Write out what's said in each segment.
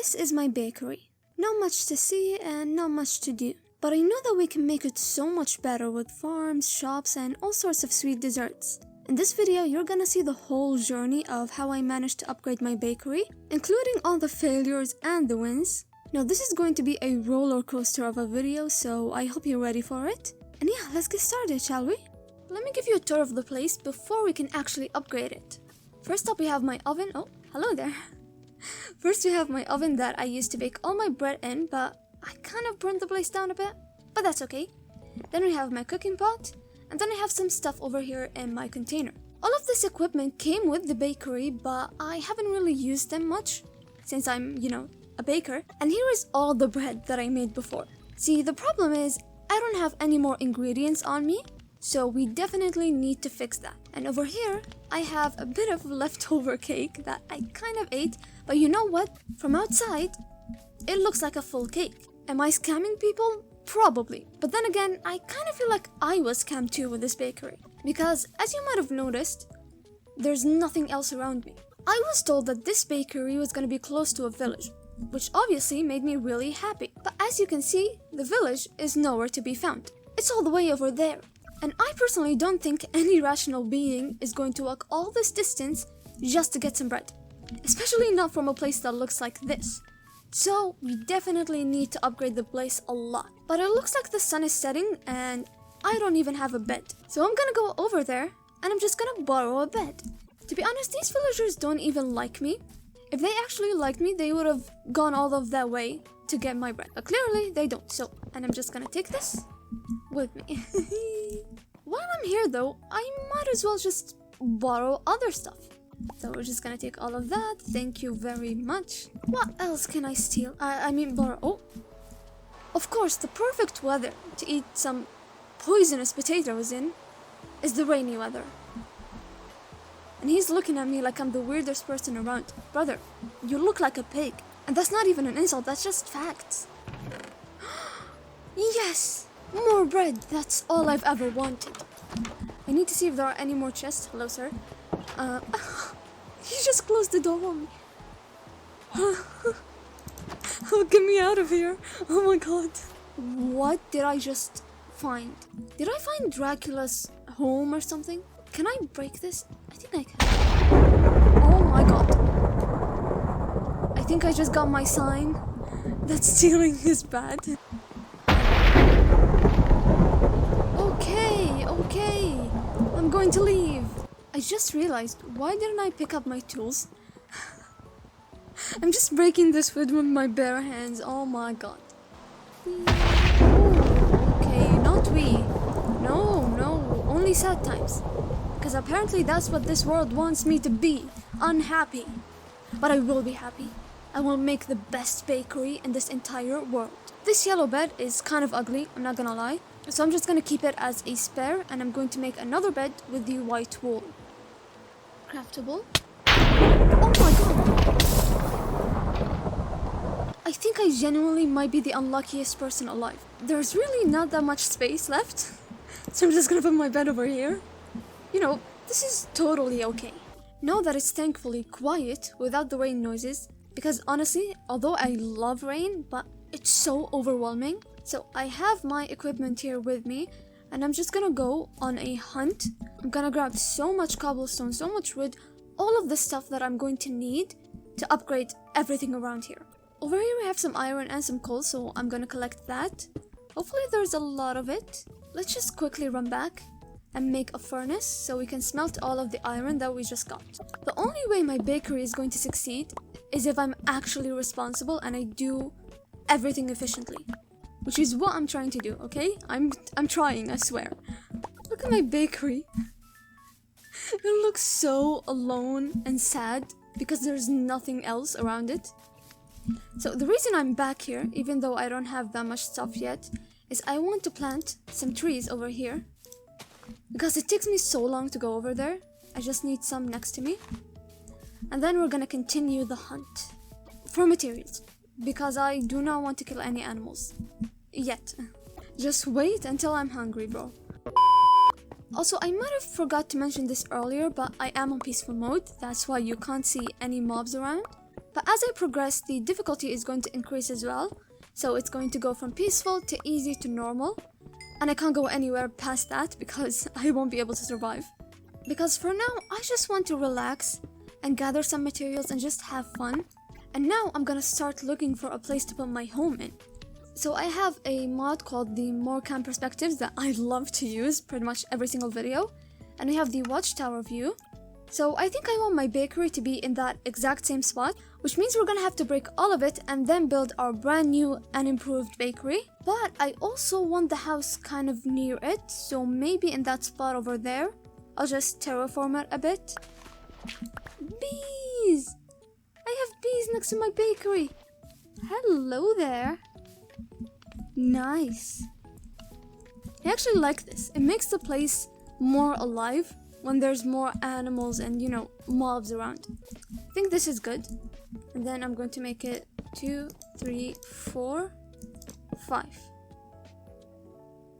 this is my bakery. Not much to see and not much to do. But I know that we can make it so much better with farms, shops, and all sorts of sweet desserts. In this video, you're gonna see the whole journey of how I managed to upgrade my bakery, including all the failures and the wins. Now this is going to be a roller coaster of a video, so I hope you're ready for it. And yeah, let's get started, shall we? Let me give you a tour of the place before we can actually upgrade it. First up, we have my oven. Oh, hello there. First, we have my oven that I used to bake all my bread in, but I kind of burned the place down a bit, but that's okay. Then we have my cooking pot, and then I have some stuff over here in my container. All of this equipment came with the bakery, but I haven't really used them much since I'm, a baker. And here is all the bread that I made before. See, the problem is I don't have any more ingredients on me, so we definitely need to fix that. And over here, I have a bit of leftover cake that I kind of ate, but you know what? From outside, it looks like a full cake. Am I scamming people? Probably. But then again, I kind of feel like I was scammed too with this bakery. Because, as you might have noticed, there's nothing else around me. I was told that this bakery was going to be close to a village, which obviously made me really happy. But as you can see, the village is nowhere to be found. It's all the way over there. And I personally don't think any rational being is going to walk all this distance just to get some bread. Especially not from a place that looks like this. So we definitely need to upgrade the place a lot. But it looks like the sun is setting and I don't even have a bed. So I'm gonna go over there and I'm just gonna borrow a bed. To be honest, these villagers don't even like me. If they actually liked me, they would have gone all of that way to get my bread. But clearly they don't. And I'm just gonna take this with me. While I'm here though, I might as well just borrow other stuff. So we're just gonna take all of that. Thank you very much. What else can I steal? I mean borrow. Oh, of course, the perfect weather to eat some poisonous potatoes in is the rainy weather. And he's looking at me like I'm the weirdest person around. Brother, you look like a pig. And that's not even an insult, that's just facts. Yes! More bread, that's all I've ever wanted. I need to see if there are any more chests. Hello, sir. He just closed the door on me. Oh, get me out of here. Oh my god. What did I just find? Did I find Dracula's home or something? Can I break this? I think I can. Oh my god. I think I just got my sign that stealing is bad. Okay. I'm going to leave. I just realized, why didn't I pick up my tools? I'm just breaking this wood with my bare hands. Oh my god. Okay, not we. No, only sad times. Because apparently that's what this world wants me to be. Unhappy. But I will be happy. I will make the best bakery in this entire world. This yellow bed is kind of ugly, I'm not gonna lie. So I'm just gonna keep it as a spare, and I'm going to make another bed with the white wool. Craftable. Oh my god! I think I genuinely might be the unluckiest person alive. There's really not that much space left, so I'm just gonna put my bed over here. This is totally okay. Now that it's thankfully quiet without the rain noises, because honestly, although I love rain, but it's so overwhelming. So I have my equipment here with me, and I'm just gonna go on a hunt. I'm gonna grab so much cobblestone, so much wood, all of the stuff that I'm going to need to upgrade everything around here. Over here we have some iron and some coal, so I'm gonna collect that. Hopefully there's a lot of it. Let's just quickly run back and make a furnace so we can smelt all of the iron that we just got. The only way my bakery is going to succeed is if I'm actually responsible and I do everything efficiently. Which is what I'm trying to do, okay? I'm trying, I swear. Look at my bakery. It looks so alone and sad because there's nothing else around it. So the reason I'm back here, even though I don't have that much stuff yet, is I want to plant some trees over here. Because it takes me so long to go over there. I just need some next to me. And then we're gonna continue the hunt for materials. Because I do not want to kill any animals. Yet. Just wait until I'm hungry, bro. Also, I might have forgot to mention this earlier, but I am on peaceful mode. That's why you can't see any mobs around. But as I progress, the difficulty is going to increase as well. So it's going to go from peaceful to easy to normal. And I can't go anywhere past that because I won't be able to survive. Because for now, I just want to relax and gather some materials and just have fun. And now I'm gonna start looking for a place to put my home in. So I have a mod called the More Cam Perspectives that I love to use pretty much every single video. And we have the Watchtower view. So I think I want my bakery to be in that exact same spot, which means we're gonna have to break all of it and then build our brand new and improved bakery. But I also want the house kind of near it, so maybe in that spot over there. I'll just terraform it a bit. Bees! I have bees next to my bakery. Hello there. Nice. I actually like this. It makes the place more alive when there's more animals and, you know, mobs around. I think this is good. And then I'm going to make it 2, 3, 4, 5.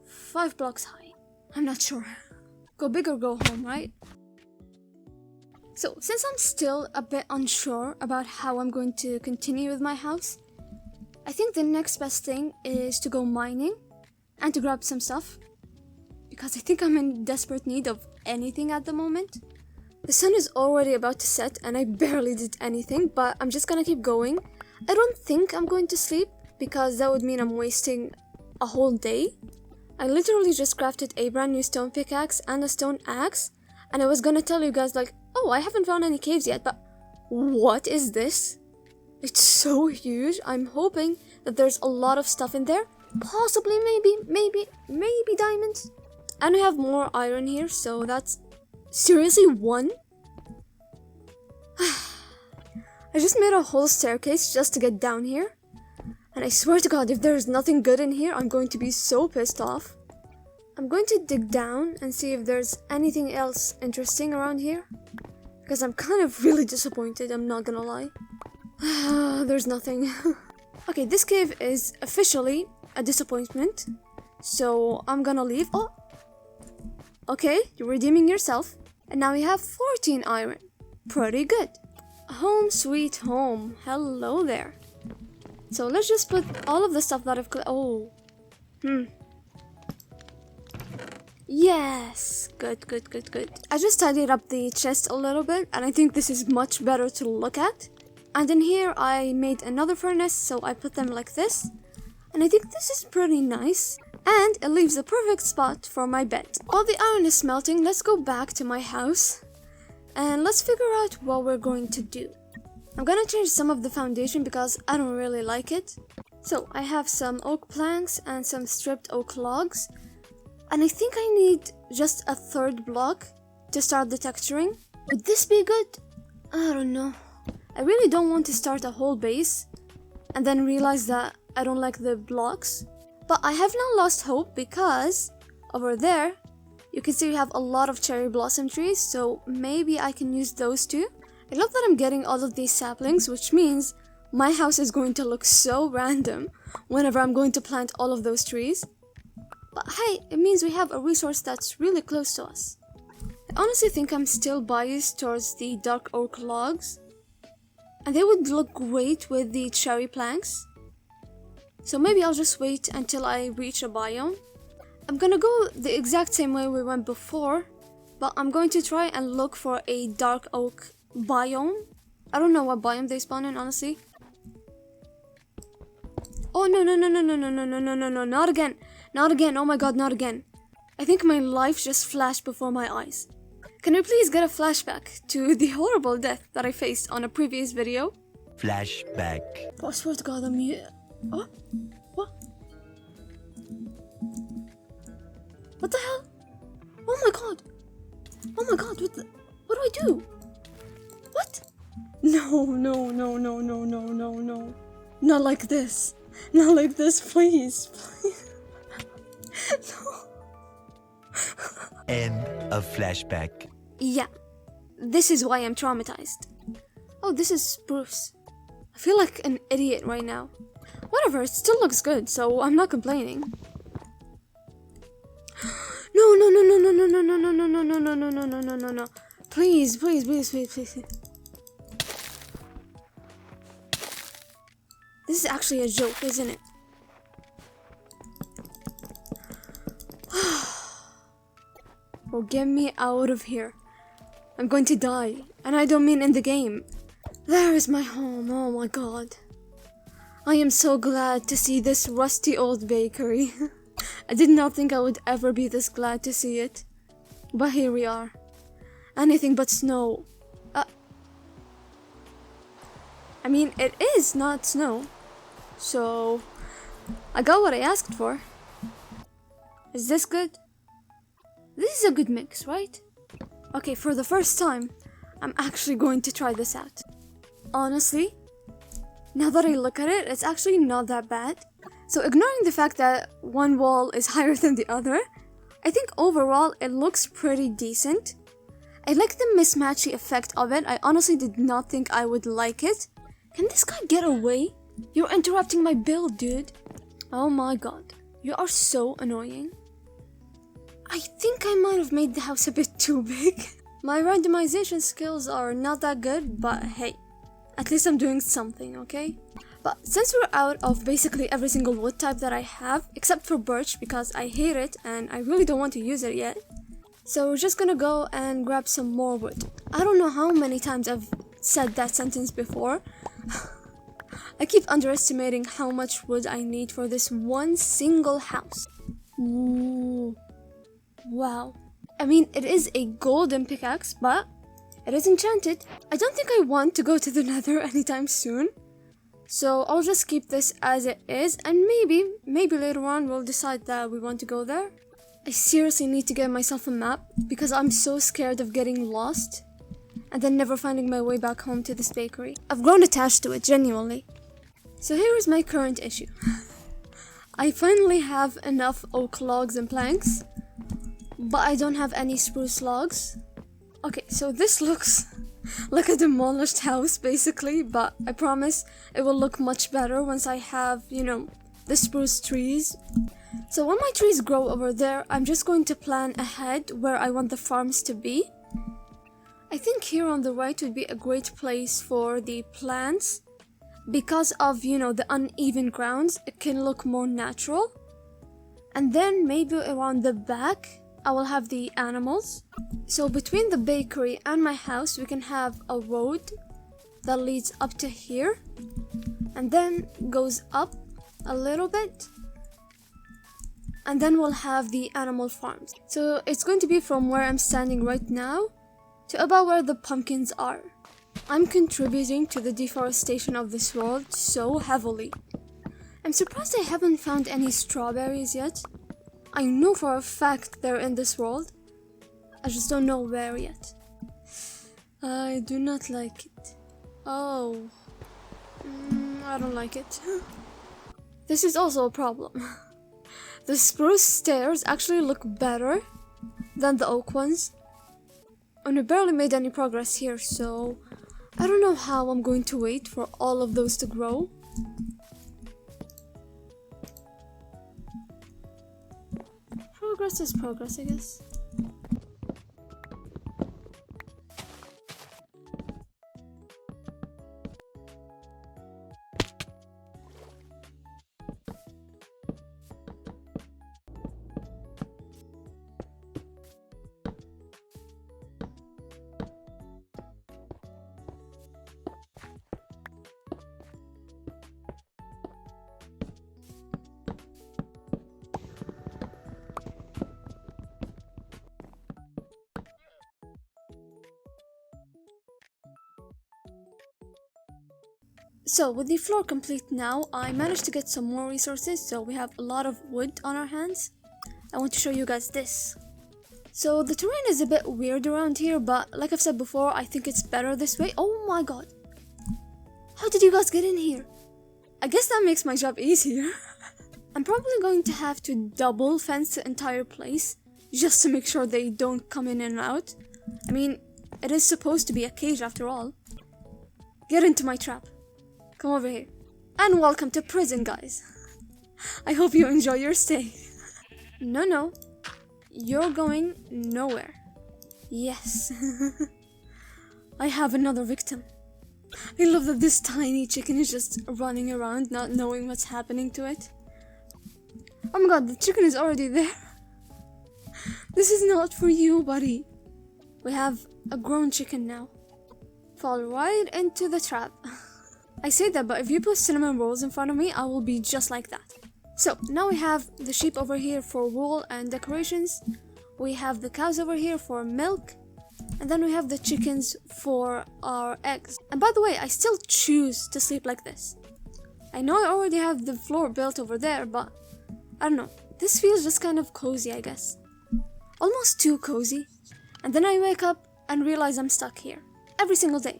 5 blocks high. I'm not sure. Go big or go home, right? So, since I'm still a bit unsure about how I'm going to continue with my house, I think the next best thing is to go mining and to grab some stuff. Because I think I'm in desperate need of anything at the moment. The sun is already about to set and I barely did anything, but I'm just gonna keep going. I don't think I'm going to sleep because that would mean I'm wasting a whole day. I literally just crafted a brand new stone pickaxe and a stone axe, and I was gonna tell you guys like, oh, I haven't found any caves yet, but what is this? It's so huge. I'm hoping that there's a lot of stuff in there. Possibly, maybe diamonds. And we have more iron here, so that's seriously 1. I just made a whole staircase just to get down here. And I swear to God, if there's nothing good in here, I'm going to be so pissed off. I'm going to dig down and see if there's anything else interesting around here. Because I'm kind of really disappointed, I'm not gonna lie. There's nothing. Okay, this cave is officially a disappointment. So I'm gonna leave. Oh! Okay, you're redeeming yourself. And now we have 14 iron. Pretty good. Home sweet home. Hello there. So let's just put all of the stuff that I've Yes. Good. I just tidied up the chest a little bit and I think this is much better to look at. And in here I made another furnace, so I put them like this. And I think this is pretty nice. And it leaves a perfect spot for my bed. While the iron is smelting, let's go back to my house. And let's figure out what we're going to do. I'm gonna change some of the foundation because I don't really like it. So I have some oak planks and some stripped oak logs. And I think I need just a 3rd block to start the texturing. Would this be good? I don't know. I really don't want to start a whole base and then realize that I don't like the blocks. But I have not lost hope because over there, you can see we have a lot of cherry blossom trees, so maybe I can use those too. I love that I'm getting all of these saplings, which means my house is going to look so random whenever I'm going to plant all of those trees. But hey, it means we have a resource that's really close to us. I honestly think I'm still biased towards the dark oak logs, and they would look great with the cherry planks. So maybe I'll just wait until I reach a biome. I'm gonna go the exact same way we went before, but I'm going to try and look for a dark oak biome. I don't know what biome they spawn in, honestly. Oh no, not again. Not again, oh my god, not again. I think my life just flashed before my eyes. Can we please get a flashback to the horrible death that I faced on a previous video? Flashback. Oh, I swear to God, I'm here. Oh? What? What the hell? Oh my god! Oh my god, what do I do? What? No. Not like this. Not like this, please. No. End of flashback. Yeah, this is why I'm traumatized. Oh, this is spruce. I feel like an idiot right now. Whatever, it still looks good, so I'm not complaining. No. Please. This is actually a joke, isn't it? Oh, get me out of here. I'm going to die, and I don't mean in the game. There is my home, oh my god. I am so glad to see this rusty old bakery. I did not think I would ever be this glad to see it. But here we are. Anything but snow. I mean, it is not snow. So, I got what I asked for. Is this good? This is a good mix, right? Okay, for the first time, I'm actually going to try this out. Honestly, now that I look at it, it's actually not that bad. So ignoring the fact that one wall is higher than the other, I think overall it looks pretty decent. I like the mismatchy effect of it. I honestly did not think I would like it. Can this guy get away? You're interrupting my build, dude. Oh my god, you are so annoying. I think I might have made the house a bit too big. My randomization skills are not that good, but hey, at least I'm doing something, okay? But since we're out of basically every single wood type that I have, except for birch because I hate it and I really don't want to use it yet, so we're just gonna go and grab some more wood. I don't know how many times I've said that sentence before. I keep underestimating how much wood I need for this one single house. Ooh. Wow. I mean, it is a golden pickaxe, but it is enchanted. I don't think I want to go to the nether anytime soon. So I'll just keep this as it is, and maybe later on we'll decide that we want to go there. I seriously need to get myself a map because I'm so scared of getting lost and then never finding my way back home to this bakery. I've grown attached to it, genuinely. So here is my current issue. I finally have enough oak logs and planks, but I don't have any spruce logs. Okay, so this looks like a demolished house basically, but I promise it will look much better once I have, the spruce trees. So when my trees grow over there, I'm just going to plan ahead where I want the farms to be. I think here on the right would be a great place for the plants. Because of, the uneven grounds, it can look more natural. And then maybe around the back, I will have the animals. So between the bakery and my house, we can have a road that leads up to here. And then goes up a little bit. And then we'll have the animal farms. So it's going to be from where I'm standing right now to about where the pumpkins are. I'm contributing to the deforestation of this world so heavily. I'm surprised I haven't found any strawberries yet. I know for a fact they're in this world. I just don't know where yet. I do not like it. Oh. I don't like it. This is also a problem. The spruce stairs actually look better than the oak ones. And we barely made any progress here, so I don't know how I'm going to wait for all of those to grow. Progress is progress, I guess. So with the floor complete now, I managed to get some more resources, so we have a lot of wood on our hands. I want to show you guys this. So the terrain is a bit weird around here, but like I've said before, I think it's better this way. Oh my god. How did you guys get in here? I guess that makes my job easier. I'm probably going to have to double fence the entire place, just to make sure they don't come in and out. I mean, it is supposed to be a cage after all. Get into my trap. Come over here. And welcome to prison, guys. I hope you enjoy your stay. No. You're going nowhere. Yes. I have another victim. I love that this tiny chicken is just running around, not knowing what's happening to it. Oh my god, the chicken is already there. This is not for you, buddy. We have a grown chicken now. Fall right into the trap. I say that, but if you put cinnamon rolls in front of me, I will be just like that. So, now we have the sheep over here for wool and decorations. We have the cows over here for milk. And then we have the chickens for our eggs. And by the way, I still choose to sleep like this. I know I already have the floor built over there, but I don't know. This feels just kind of cozy, I guess. Almost too cozy. And then I wake up and realize I'm stuck here. Every single day.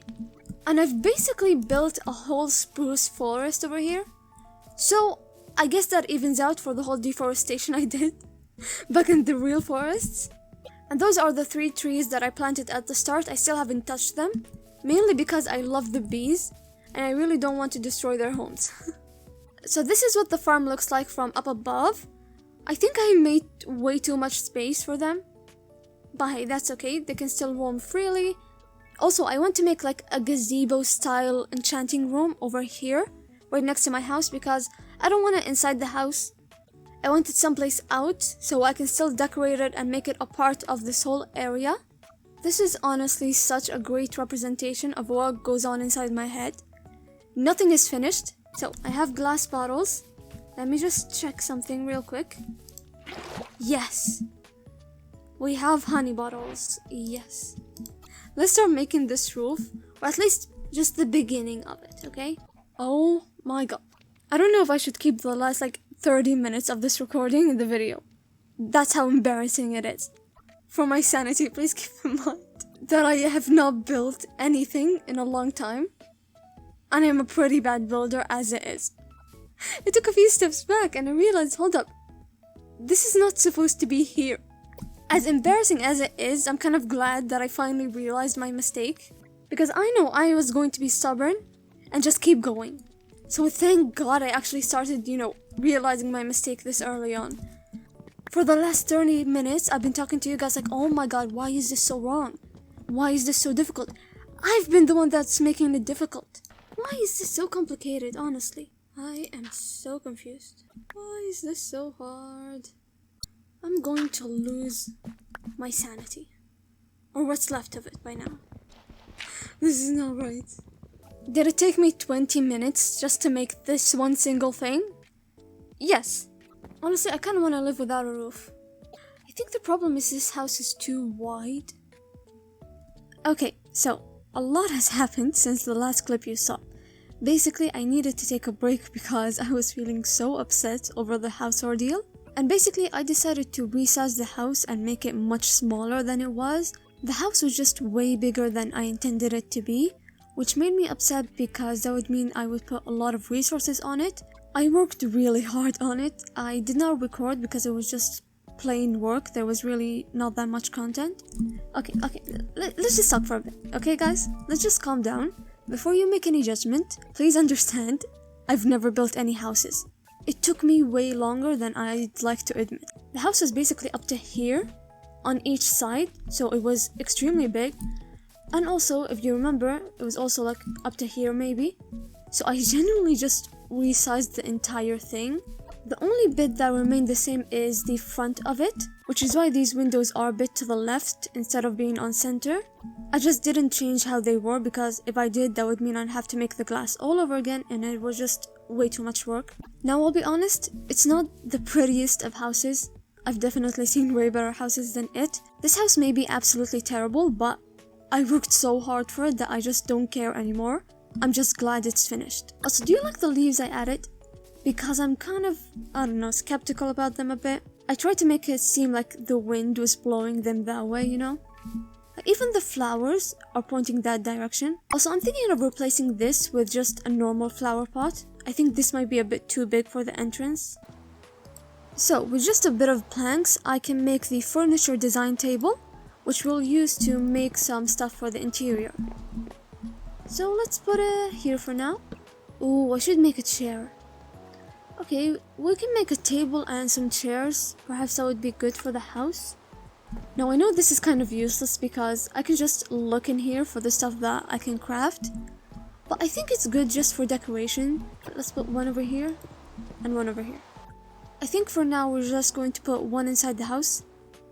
And I've basically built a whole spruce forest over here. So, I guess that evens out for the whole deforestation I did back in the real forests. And those are the 3 trees that I planted at the start. I still haven't touched them. Mainly because I love the bees. And I really don't want to destroy their homes. So this is what the farm looks like from up above. I think I made way too much space for them. But hey, that's okay. They can still roam freely. Also, I want to make like a gazebo style enchanting room over here. Right next to my house because I don't want it inside the house. I want it someplace out so I can still decorate it and make it a part of this whole area. This is honestly such a great representation of what goes on inside my head. Nothing is finished. So I have glass bottles. Let me just check something real quick. Yes. We have honey bottles. Yes. Let's start making this roof. Or at least just the beginning of it, okay? Oh my god. I don't know if I should keep the last like 30 minutes of this recording in the video. That's how embarrassing it is. For my sanity, please keep in mind that I have not built anything in a long time. And I'm a pretty bad builder as it is. I took a few steps back and I realized, hold up, this is not supposed to be here. As embarrassing as it is, I'm kind of glad that I finally realized my mistake. Because I know I was going to be stubborn and just keep going. So thank God I actually started, realizing my mistake this early on. For the last 30 minutes, I've been talking to you guys like, oh my god, why is this so wrong? Why is this so difficult? I've been the one that's making it difficult. Why is this so complicated, honestly? I am so confused. Why is this so hard? I'm going to lose my sanity. Or what's left of it by now. This is not right. Did it take me 20 minutes just to make this one single thing? Yes. Honestly, I kind of want to live without a roof. I think the problem is this house is too wide. Okay, so a lot has happened since the last clip you saw. Basically, I needed to take a break because I was feeling so upset over the house ordeal. And basically, I decided to resize the house and make it much smaller than it was. The house was just way bigger than I intended it to be, which made me upset because that would mean I would put a lot of resources on it. I worked really hard on it. I did not record because it was just plain work. There was really not that much content. Okay, let's just talk for a bit. Okay, guys? Let's just calm down. Before you make any judgment, please understand, I've never built any houses. It took me way longer than I'd like to admit. The house was basically up to here on each side, so it was extremely big. And also, if you remember, it was also like up to here maybe. So I genuinely just resized the entire thing. The only bit that remained the same is the front of it, which is why these windows are a bit to the left instead of being on center. I just didn't change how they were because if I did, that would mean I'd have to make the glass all over again and it was just way too much work. Now I'll be honest, it's not the prettiest of houses. I've definitely seen way better houses than it. This house may be absolutely terrible, but I worked so hard for it that I just don't care anymore. I'm just glad it's finished. Also, do you like the leaves I added? Because I'm kind of, skeptical about them a bit. I tried to make it seem like the wind was blowing them that way, Like even the flowers are pointing that direction. Also, I'm thinking of replacing this with just a normal flower pot. I think this might be a bit too big for the entrance. So, with just a bit of planks, I can make the furniture design table, which we'll use to make some stuff for the interior. So let's put it here for now. Ooh, I should make a chair. Okay, we can make a table and some chairs. Perhaps that would be good for the house. Now I know this is kind of useless because I can just look in here for the stuff that I can craft. But I think it's good just for decoration. Let's put one over here and one over here. I think for now we're just going to put one inside the house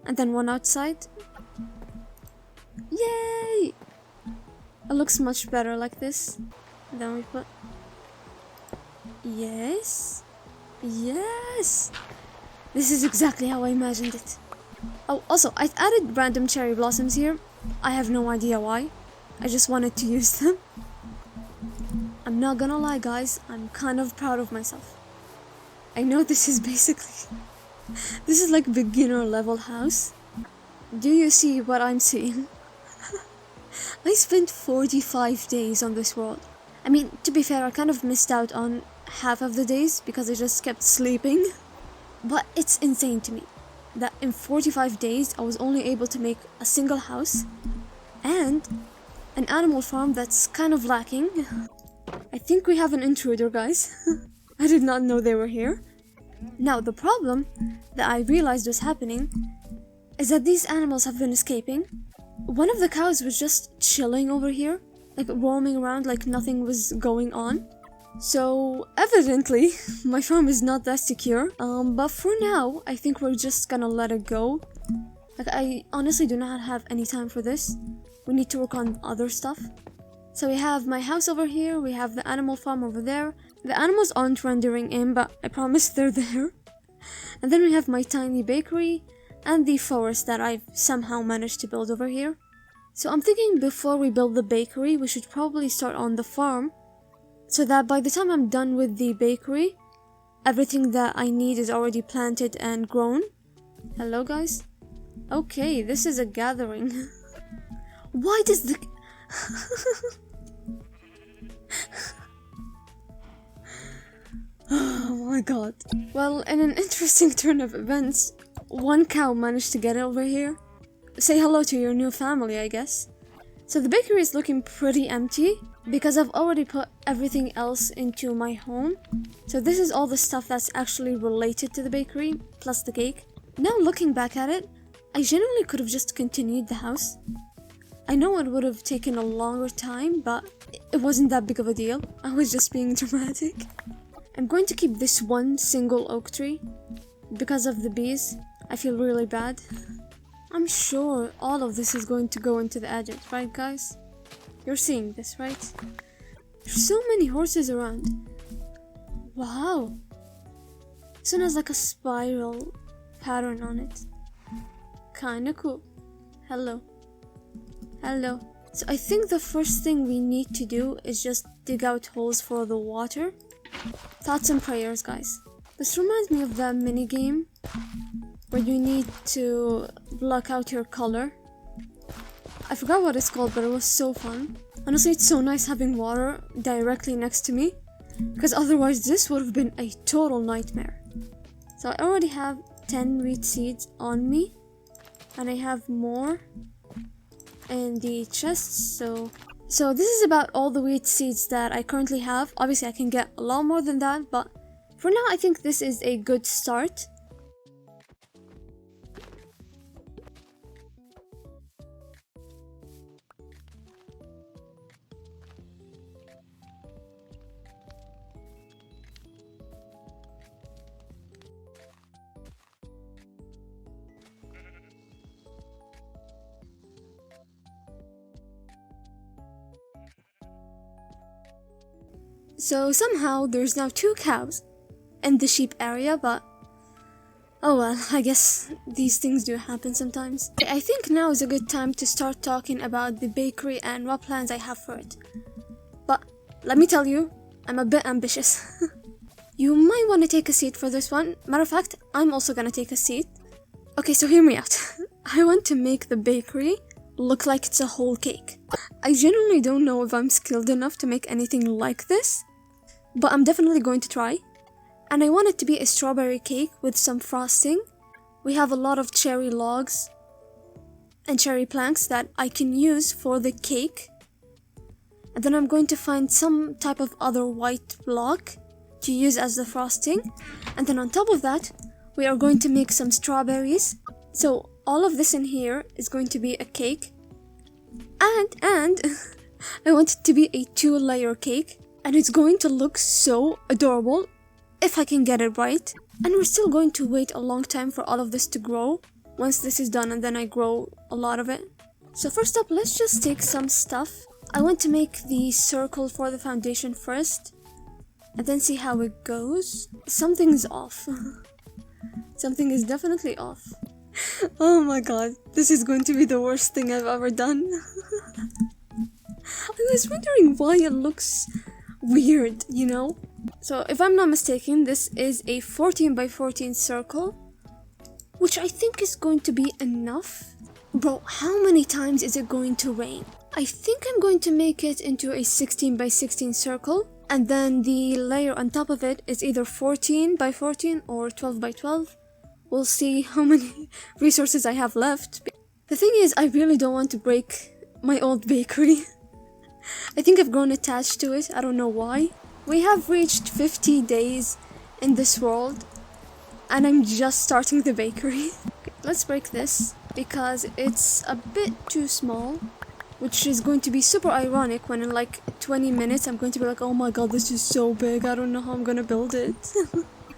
and then one outside. Yay! It looks much better like this. And then we put... Yes. Yes! This is exactly how I imagined it. Oh, also, I've added random cherry blossoms here. I have no idea why. I just wanted to use them. I'm not gonna lie, guys. I'm kind of proud of myself. I know this is basically... This is like beginner level house. Do you see what I'm seeing? I spent 45 days on this world. I mean, to be fair, I kind of missed out on half of the days because I just kept sleeping. But it's insane to me that in 45 days I was only able to make a single house and an animal farm that's kind of lacking. I think we have an intruder, guys. I did not know they were here. Now, the problem that I realized was happening is that these animals have been escaping. One of the cows was just chilling over here, like roaming around like nothing was going on. So, evidently, my farm is not that secure. But for now, I think we're just gonna let it go. Like, I honestly do not have any time for this. We need to work on other stuff. So we have my house over here, we have the animal farm over there. The animals aren't rendering in, but I promise they're there. And then we have my tiny bakery and the forest that I've somehow managed to build over here. So I'm thinking before we build the bakery, we should probably start on the farm, so that by the time I'm done with the bakery, everything that I need is already planted and grown. Hello, guys? Okay, this is a gathering. Why does the... Oh my god. Well, in an interesting turn of events, one cow managed to get over here. Say hello to your new family, I guess. So the bakery is looking pretty empty because I've already put everything else into my home. So this is all the stuff that's actually related to the bakery, plus the cake. Now looking back at it, I genuinely could have just continued the house. I know it would have taken a longer time, but it wasn't that big of a deal. I was just being dramatic. I'm going to keep this one single oak tree because of the bees. I feel really bad. I'm sure all of this is going to go into the Addons, right, guys? You're seeing this, right? There's so many horses around. Wow. This one has like a spiral pattern on it. Kinda cool. Hello. Hello. So I think the first thing we need to do is just dig out holes for the water. Thoughts and prayers, guys. This reminds me of that mini game where you need to block out your color. I forgot what it's called, but it was so fun. Honestly, it's so nice having water directly next to me, because otherwise this would have been a total nightmare. So I already have 10 wheat seeds on me, and I have more in the chests. So this is about all the wheat seeds that I currently have. Obviously I can get a lot more than that, but for now I think this is a good start. So somehow there's now 2 cows in the sheep area, but oh well, I guess these things do happen sometimes. I think now is a good time to start talking about the bakery and what plans I have for it. But let me tell you, I'm a bit ambitious. You might want to take a seat for this one. Matter of fact, I'm also gonna take a seat. Okay, so hear me out. I want to make the bakery look like it's a whole cake. I genuinely don't know if I'm skilled enough to make anything like this, but I'm definitely going to try. And I want it to be a strawberry cake with some frosting. We have a lot of cherry logs and cherry planks that I can use for the cake. And then I'm going to find some type of other white block to use as the frosting. And then on top of that, we are going to make some strawberries. So all of this in here is going to be a cake. And I want it to be a 2-layer cake, and it's going to look so adorable if I can get it right. And we're still going to wait a long time for all of this to grow once this is done, and then I grow a lot of it. So first up, let's just take some stuff. I want to make the circle for the foundation first, and then see how it goes. Something's off. Something is definitely off. Oh my god, this is going to be the worst thing I've ever done. I was wondering why it looks weird, you know? So if I'm not mistaken, this is a 14 by 14 circle, which I think is going to be enough. Bro, how many times is it going to rain? I think I'm going to make it into a 16 by 16 circle, and then the layer on top of it is either 14 by 14 or 12 by 12. We'll see how many resources I have left. The thing is, I really don't want to break my old bakery. I think I've grown attached to it, I don't know why. We have reached 50 days in this world, and I'm just starting the bakery. Okay, let's break this, because it's a bit too small, which is going to be super ironic when in like 20 minutes I'm going to be like, oh my god, this is so big, I don't know how I'm gonna build it.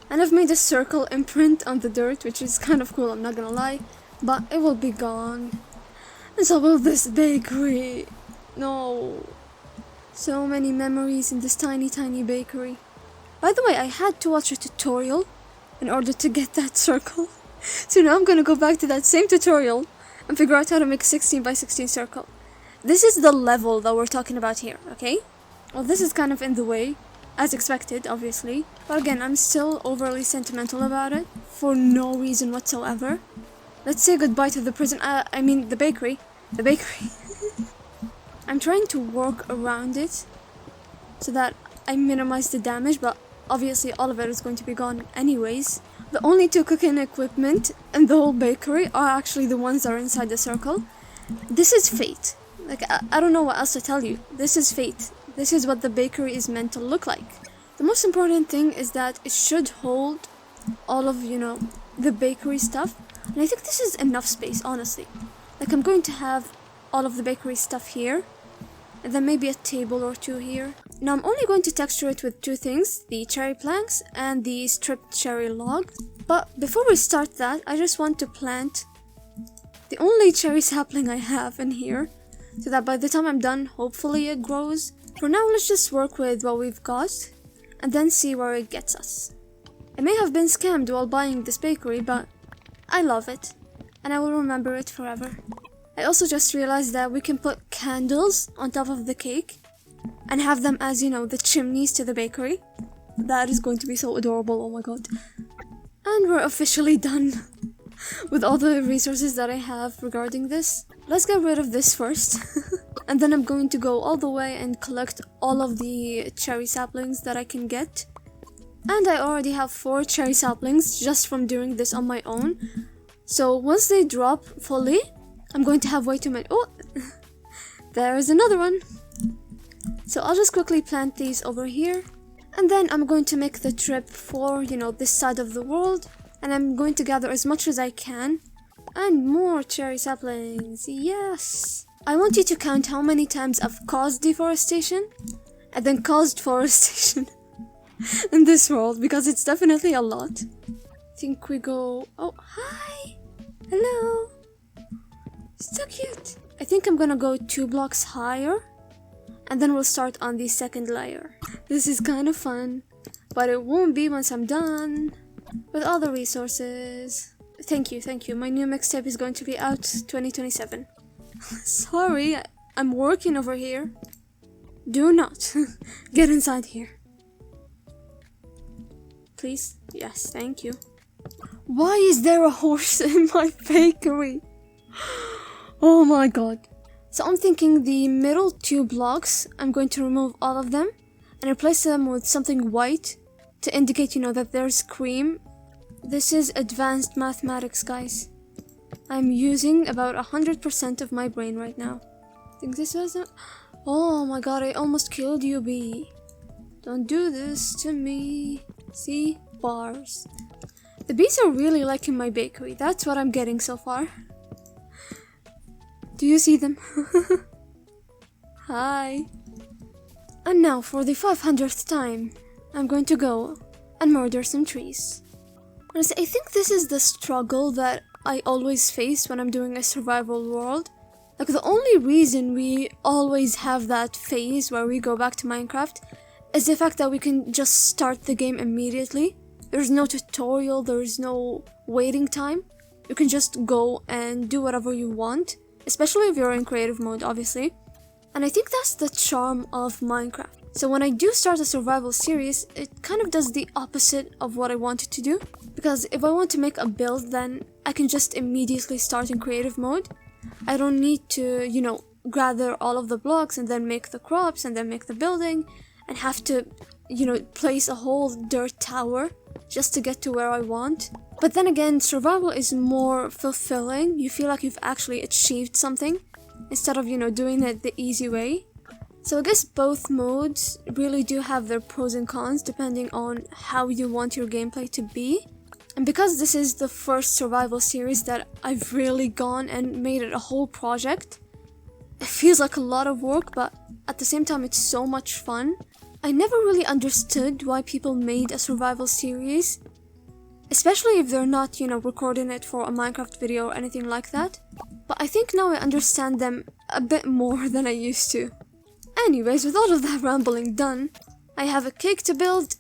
And I've made a circle imprint on the dirt, which is kind of cool, I'm not gonna lie, but it will be gone. And so will this bakery. No. So many memories in this tiny bakery. By the way, I had to watch a tutorial in order to get that circle. So now I'm gonna go back to that same tutorial and figure out how to make a 16 by 16 circle. This is the level that we're talking about here, okay? Well, this is kind of in the way, as expected, obviously. But again, I'm still overly sentimental about it, for no reason whatsoever. Let's say goodbye to the prison, the bakery. The bakery. I'm trying to work around it so that I minimize the damage, but obviously all of it is going to be gone anyways. The only 2 cooking equipment in the whole bakery are actually the ones that are inside the circle. This is fate. Like, I don't know what else to tell you. This is fate. This is what the bakery is meant to look like. The most important thing is that it should hold all of, the bakery stuff. And I think this is enough space, honestly. Like, I'm going to have all of the bakery stuff here, and then maybe a table or 2 here. Now I'm only going to texture it with 2 things, the cherry planks and the stripped cherry log. But before we start that, I just want to plant the only cherry sapling I have in here, so that by the time I'm done, hopefully it grows. For now, let's just work with what we've got, and then see where it gets us. I may have been scammed while buying this bakery, but I love it, and I will remember it forever. I also just realized that we can put candles on top of the cake and have them as, the chimneys to the bakery. That is going to be so adorable, oh my god. And we're officially done with all the resources that I have regarding this. Let's get rid of this first. And then I'm going to go all the way and collect all of the cherry saplings that I can get. And I already have 4 cherry saplings just from doing this on my own. So once they drop fully, I'm going to have way too many. Oh, there's another one. So I'll just quickly plant these over here. And then I'm going to make the trip for, this side of the world. And I'm going to gather as much as I can. And more cherry saplings. Yes. I want you to count how many times I've caused deforestation and then caused forestation in this world, because it's definitely a lot. I think we go... Oh, hi. Hello. So cute. I think I'm gonna go 2 blocks higher, and then we'll start on the second layer. This is kind of fun, but it won't be once I'm done with all the resources. Thank you. My new mixtape is going to be out 2027. Sorry, I'm working over here. Do not get inside here. Please? Yes, thank you. Why is there a horse in my bakery? Oh my god. So I'm thinking the middle 2 blocks, I'm going to remove all of them and replace them with something white to indicate, that there's cream. This is advanced mathematics, guys. I'm using about 100% of my brain right now. I think this doesn't... Oh my god, I almost killed you, bee. Don't do this to me. See? Bars. The bees are really liking my bakery. That's what I'm getting so far. Do you see them? Hi. And now for the 500th time, I'm going to go and murder some trees. Honestly, I think this is the struggle that I always face when I'm doing a survival world. Like, the only reason we always have that phase where we go back to Minecraft is the fact that we can just start the game immediately. There's no tutorial, there's no waiting time. You can just go and do whatever you want, especially if you're in creative mode, obviously. And I think that's the charm of Minecraft. So when I do start a survival series, it kind of does the opposite of what I wanted to do. Because if I want to make a build, then I can just immediately start in creative mode. I don't need to, gather all of the blocks and then make the crops and then make the building and have to, place a whole dirt tower just to get to where I want. But then again, survival is more fulfilling. You feel like you've actually achieved something instead of, doing it the easy way. So I guess both modes really do have their pros and cons depending on how you want your gameplay to be. And because this is the first survival series that I've really gone and made it a whole project, it feels like a lot of work, but at the same time it's so much fun. I never really understood why people made a survival series, especially if they're not, recording it for a Minecraft video or anything like that. But I think now I understand them a bit more than I used to. Anyways, with all of that rambling done, I have a cake to build,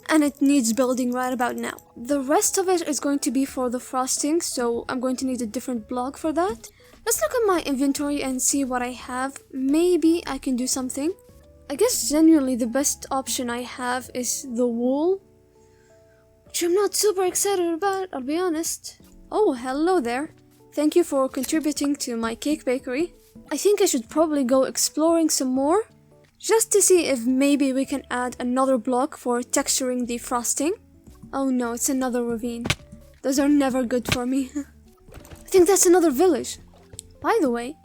and it needs building right about now. The rest of it is going to be for the frosting, so I'm going to need a different block for that. Let's look at my inventory and see what I have. Maybe I can do something. I guess genuinely the best option I have is the wool, which I'm not super excited about, I'll be honest. Oh, hello there. Thank you for contributing to my cake bakery. I think I should probably go exploring some more, just to see if maybe we can add another block for texturing the frosting. Oh no, it's another ravine. Those are never good for me. I think that's another village. By the way,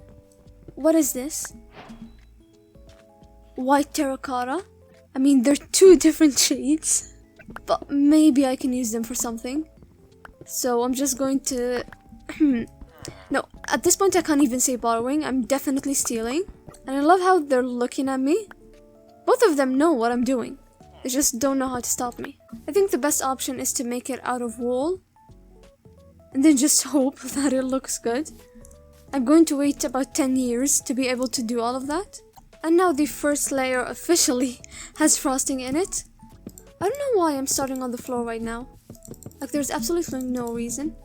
what is this? White terracotta? I mean, they're two different shades, but maybe I can use them for something. So I'm just going to... No, at this point I can't even say borrowing, I'm definitely stealing. And I love how they're looking at me. Both of them know what I'm doing. They just don't know how to stop me. I think the best option is to make it out of wool. And then just hope that it looks good. I'm going to wait about 10 years to be able to do all of that. And now the first layer officially has frosting in it. I don't know why I'm starting on the floor right now. Like, there's absolutely no reason.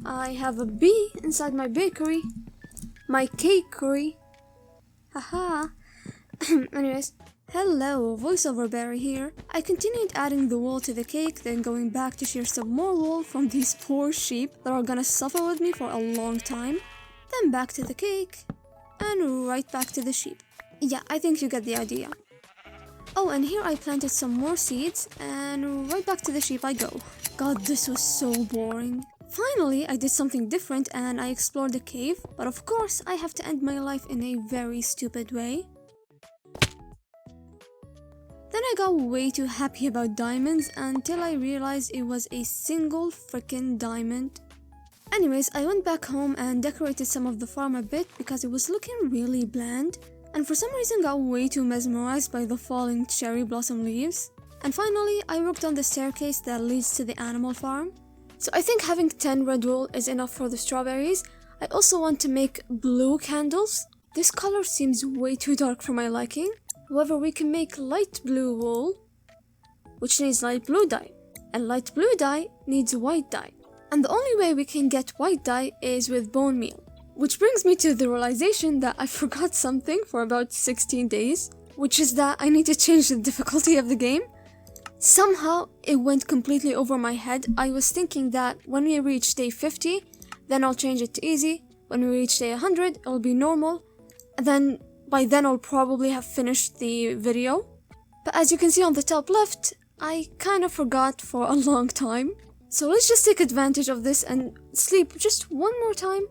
I have a bee inside my bakery. My cakery. Haha. Anyways, hello, voiceover Barry here. I continued adding the wool to the cake, then going back to shear some more wool from these poor sheep that are gonna suffer with me for a long time. Then back to the cake, and right back to the sheep. Yeah, I think you get the idea. Oh, and here I planted some more seeds, and right back to the sheep I go. God, this was so boring. Finally, I did something different and I explored the cave, but of course I have to end my life in a very stupid way. Then I got way too happy about diamonds until I realized it was a single freaking diamond. Anyways, I went back home and decorated some of the farm a bit because it was looking really bland, and for some reason got way too mesmerized by the falling cherry blossom leaves. And finally, I worked on the staircase that leads to the animal farm. So I think having 10 red wool is enough for the strawberries. I also want to make blue candles. This color seems way too dark for my liking. However, we can make light blue wool, which needs light blue dye. And light blue dye needs white dye. And the only way we can get white dye is with bone meal. Which brings me to the realization that I forgot something for about 16 days, which is that I need to change the difficulty of the game. Somehow, it went completely over my head. I was thinking that when we reach day 50, then I'll change it to easy. When we reach day 100, it'll be normal. And then, by then I'll probably have finished the video. But as you can see on the top left, I kind of forgot for a long time. So let's just take advantage of this and sleep just one more time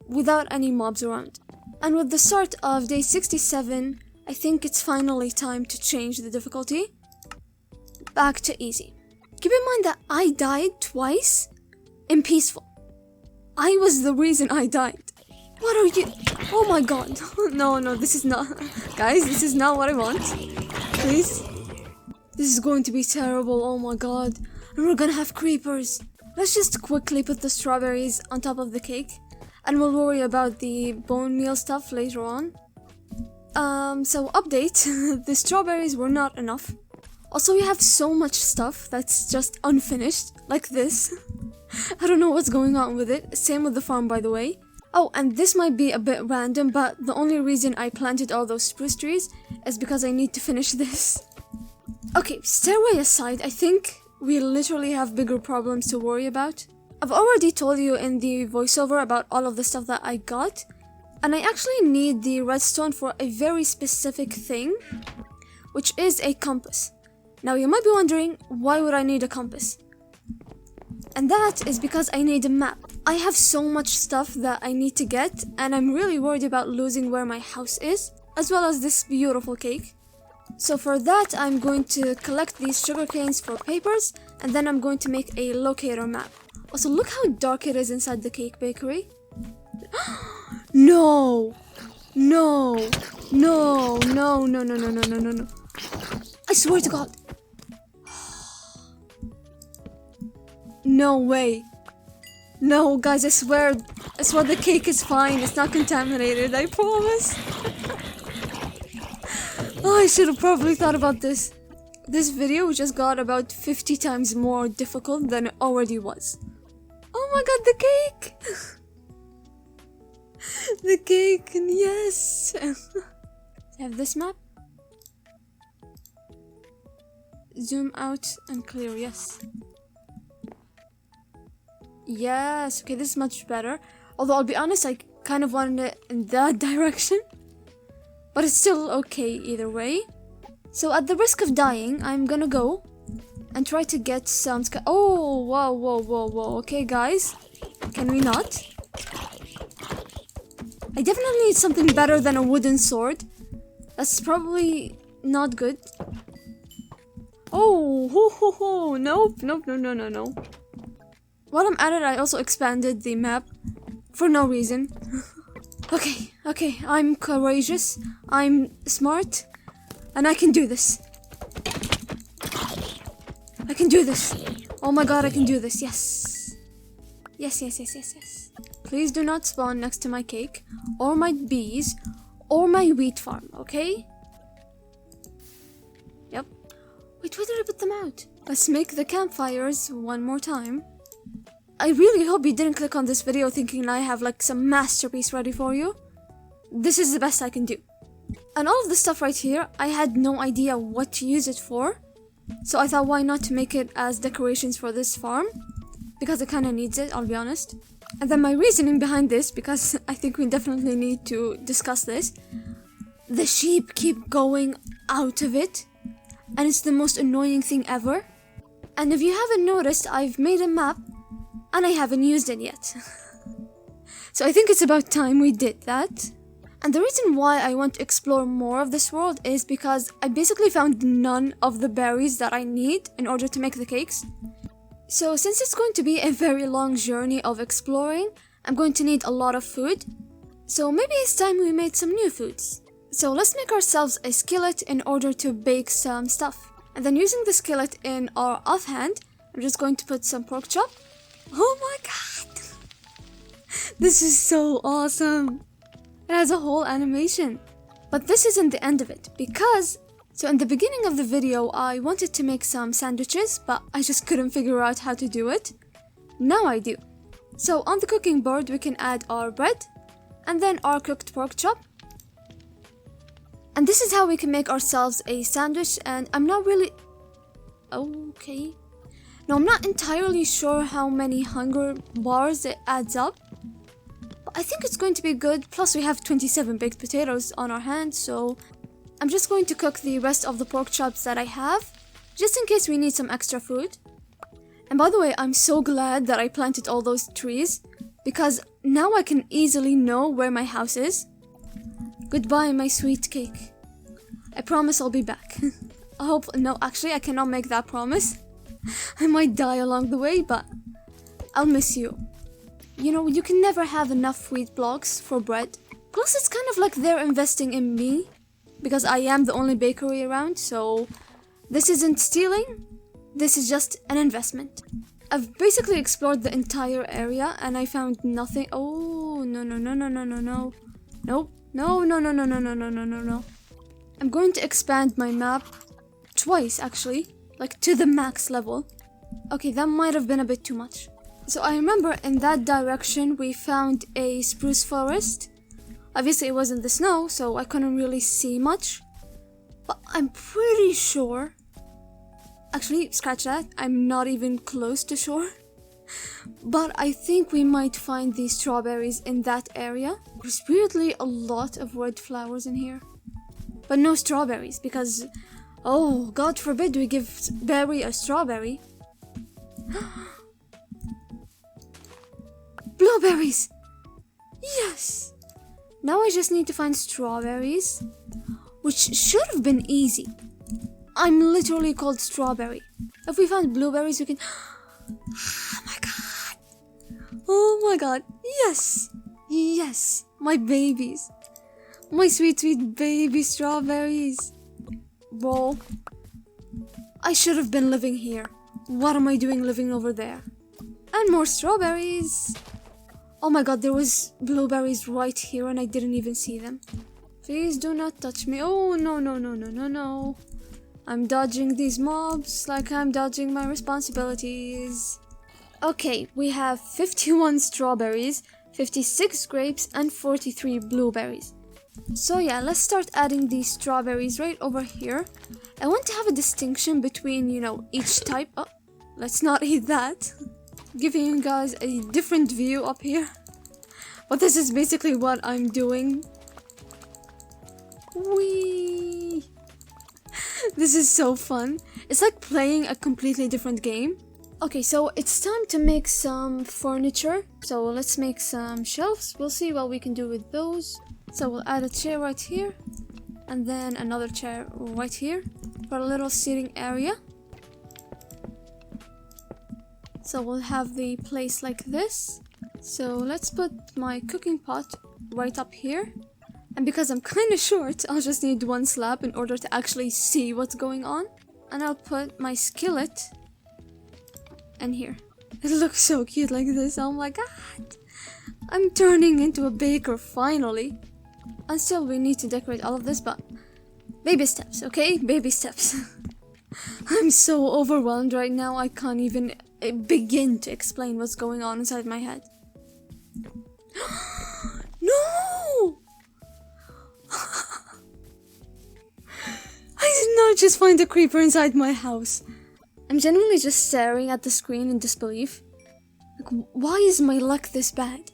without any mobs around. And with the start of day 67, I think it's finally time to change the difficulty. Back to easy. Keep in mind that I died twice in peaceful. I was the reason I died. What are you? Oh my god. No, no, this is not... Guys, this is not what I want. Please. This is going to be terrible, oh my god. And we're gonna have creepers. Let's just quickly put the strawberries on top of the cake. And we'll worry about the bone meal stuff later on. So update. The strawberries were not enough. Also, we have so much stuff that's just unfinished. Like this. I don't know what's going on with it. Same with the farm, by the way. Oh, and this might be a bit random, but the only reason I planted all those spruce trees is because I need to finish this. Okay, stairway aside, I think we literally have bigger problems to worry about. I've already told you in the voiceover about all of the stuff that I got, and I actually need the redstone for a very specific thing, which is a compass. Now you might be wondering, why would I need a compass? And that is because I need a map. I have so much stuff that I need to get, and I'm really worried about losing where my house is, as well as this beautiful cake. So for that, I'm going to collect these sugar canes for papers, and then I'm going to make a locator map. Also, look how dark it is inside the cake bakery. No! No! No! No! No! No! No! No! No! No! No! I swear to God! No way! No, guys, I swear the cake is fine. It's not contaminated. I promise. Oh, I should have probably thought about this. This video just got about 50 times more difficult than it already was. Oh my god, the cake! The cake, yes! I have this map. Zoom out and clear, yes. Yes, okay, this is much better. Although, I'll be honest, I kind of wanted it in that direction. But it's still okay either way. So at the risk of dying, I'm gonna go and try to get some oh, whoa, whoa, whoa, whoa. Okay, guys. Can we not? I definitely need something better than a wooden sword. That's probably not good. Oh, ho, ho, ho. Nope, nope, no, no, no, no. While I'm at it, I also expanded the map for no reason. Okay, okay, I'm courageous, I'm smart, and I can do this. I can do this. Oh my god, I can do this, yes. Yes, yes, yes, yes, yes. Please do not spawn next to my cake, or my bees, or my wheat farm, okay? Yep. Wait, where did I put them out? Let's make the campfires one more time. I really hope you didn't click on this video thinking I have like some masterpiece ready for you. This is the best I can do. And all of this stuff right here, I had no idea what to use it for. So I thought, why not to make it as decorations for this farm? Because it kind of needs it, I'll be honest. And then my reasoning behind this, because I think we definitely need to discuss this. The sheep keep going out of it. And it's the most annoying thing ever. And if you haven't noticed, I've made a map. And I haven't used it yet. So I think it's about time we did that. And the reason why I want to explore more of this world is because I basically found none of the berries that I need in order to make the cakes. So since it's going to be a very long journey of exploring, I'm going to need a lot of food. So maybe it's time we made some new foods. So let's make ourselves a skillet in order to bake some stuff. And then using the skillet in our offhand, I'm just going to put some pork chop. Oh my god! This is so awesome! It has a whole animation. But this isn't the end of it, because... So in the beginning of the video, I wanted to make some sandwiches, but I just couldn't figure out how to do it. Now I do. So on the cooking board, we can add our bread, and then our cooked pork chop. And this is how we can make ourselves a sandwich, and I'm not really... Okay... Now, I'm not entirely sure how many hunger bars it adds up, but I think it's going to be good. Plus, we have 27 baked potatoes on our hands, so I'm just going to cook the rest of the pork chops that I have, just in case we need some extra food. And by the way, I'm so glad that I planted all those trees, because now I can easily know where my house is. Goodbye, my sweet cake. I promise I'll be back. I hope... No, actually, I cannot make that promise. I might die along the way, but I'll miss you. you know, you can never have enough wheat blocks for bread. Plus, it's kind of like they're investing in me, because I am the only bakery around, so this isn't stealing, this is just an investment. I've basically explored the entire area and I found nothing. Oh, no. Nope. No. I'm going to expand my map twice, actually, like to the max level. Okay, that might have been a bit too much. So I remember in that direction we found a spruce forest. Obviously it wasn't the snow, so I couldn't really see much. But I'm pretty sure... Actually, scratch that. I'm not even close to shore. But I think we might find these strawberries in that area. There's weirdly a lot of red flowers in here. But no strawberries, because... Oh, God forbid we give Berry a strawberry. Blueberries! Yes! Now I just need to find strawberries, which should have been easy. I'm literally called Strawberry. If we found blueberries, we can... Oh my god! Oh my god! Yes! Yes! My babies! My sweet, sweet baby strawberries! Bro, I should have been living here. What am I doing living over there? And more strawberries! Oh my god, there was blueberries right here and I didn't even see them. Please do not touch me. Oh, no. I'm dodging these mobs like I'm dodging my responsibilities. Okay, we have 51 strawberries, 56 grapes, and 43 blueberries. So yeah, let's start adding these strawberries right over here. I want to have a distinction between, you know, each type. Oh, let's not eat that. Giving you guys a different view up here. But this is basically what I'm doing. Whee! This is so fun. It's like playing a completely different game. Okay, so it's time to make some furniture. So let's make some shelves. We'll see what we can do with those. So we'll add a chair right here. And then another chair right here for a little seating area. So we'll have the place like this. So let's put my cooking pot right up here. And because I'm kind of short, I'll just need one slab in order to actually see what's going on. And I'll put my skillet in here. It looks so cute like this. Oh my god. I'm turning into a baker finally. And still we need to decorate all of this, but baby steps, okay? Baby steps. I'm so overwhelmed right now. I can't even begin to explain what's going on inside my head. No! I did not just find a creeper inside my house. I'm genuinely just staring at the screen in disbelief. Like, why is my luck this bad?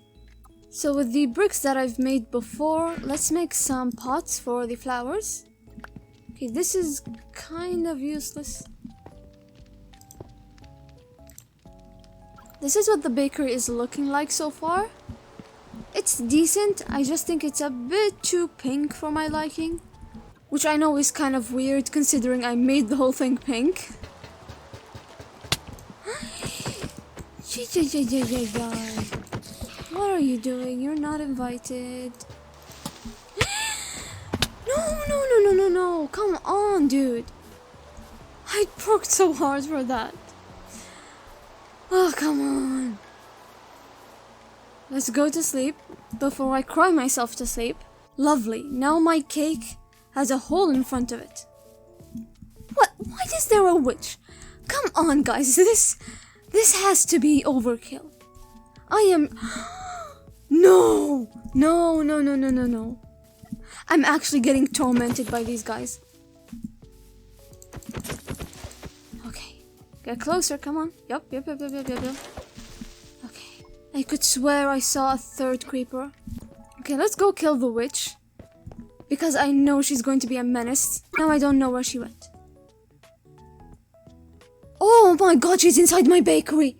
So with the bricks that I've made before, let's make some pots for the flowers. Okay, this is kind of useless. This is what the bakery is looking like so far. It's decent, I just think it's a bit too pink for my liking. Which I know is kind of weird considering I made the whole thing pink. What are you doing? You're not invited. No. Come on, dude. I worked so hard for that. Oh, come on. Let's go to sleep before I cry myself to sleep. Lovely. Now my cake has a hole in front of it. What? Why is there a witch? Come on, guys. This has to be overkill. I am... No. I'm actually getting tormented by these guys. Okay. Get closer, come on. Yup. Okay. I could swear I saw a third creeper. Okay, let's go kill the witch. Because I know she's going to be a menace. Now I don't know where she went. Oh my god, she's inside my bakery.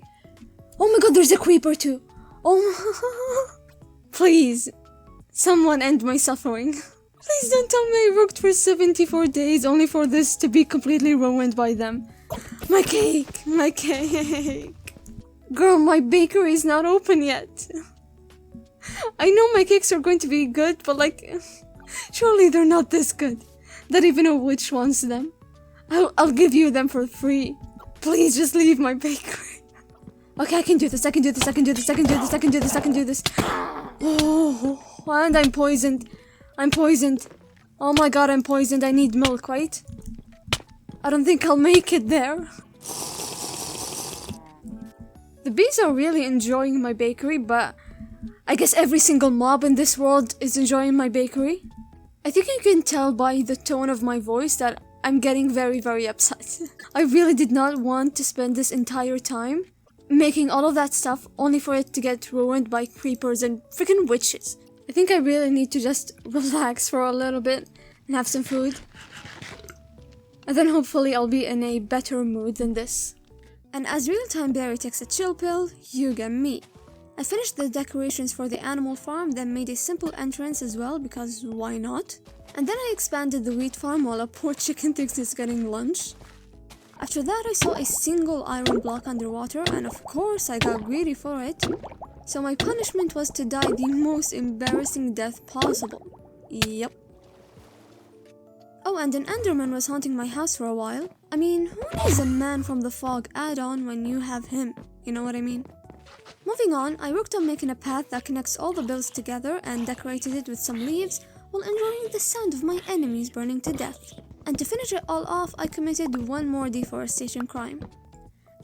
Oh my god, there's a creeper too. Oh, please, someone end my suffering. Please don't tell me I worked for 74 days only for this to be completely ruined by them. My cake. Girl, my bakery is not open yet. I know my cakes are going to be good, but like, surely they're not this good. Don't even know which one's them. I'll give you them for free. Please just leave my bakery. Okay, I can do this. I can do this. I can do this. I can do this. I can do this. I can do this. Oh, and I'm poisoned. I'm poisoned. Oh my god, I'm poisoned. I need milk, right? I don't think I'll make it there. The bees are really enjoying my bakery, but I guess every single mob in this world is enjoying my bakery. I think you can tell by the tone of my voice that I'm getting very, very upset. I really did not want to spend this entire time making all of that stuff only for it to get ruined by creepers and freaking witches. I think I really need to just relax for a little bit and have some food. And then hopefully I'll be in a better mood than this. And as Real-Time Berry takes a chill pill, you get me. I finished the decorations for the animal farm, then made a simple entrance as well, because why not? And then I expanded the wheat farm while a poor chicken thinks it's getting lunch. After that I saw a single iron block underwater, and of course I got greedy for it. So my punishment was to die the most embarrassing death possible. Yep. Oh, and an Enderman was haunting my house for a while. I mean, who needs a man from the fog add-on when you have him? You know what I mean? Moving on, I worked on making a path that connects all the builds together and decorated it with some leaves while enjoying the sound of my enemies burning to death. And to finish it all off, I committed one more deforestation crime.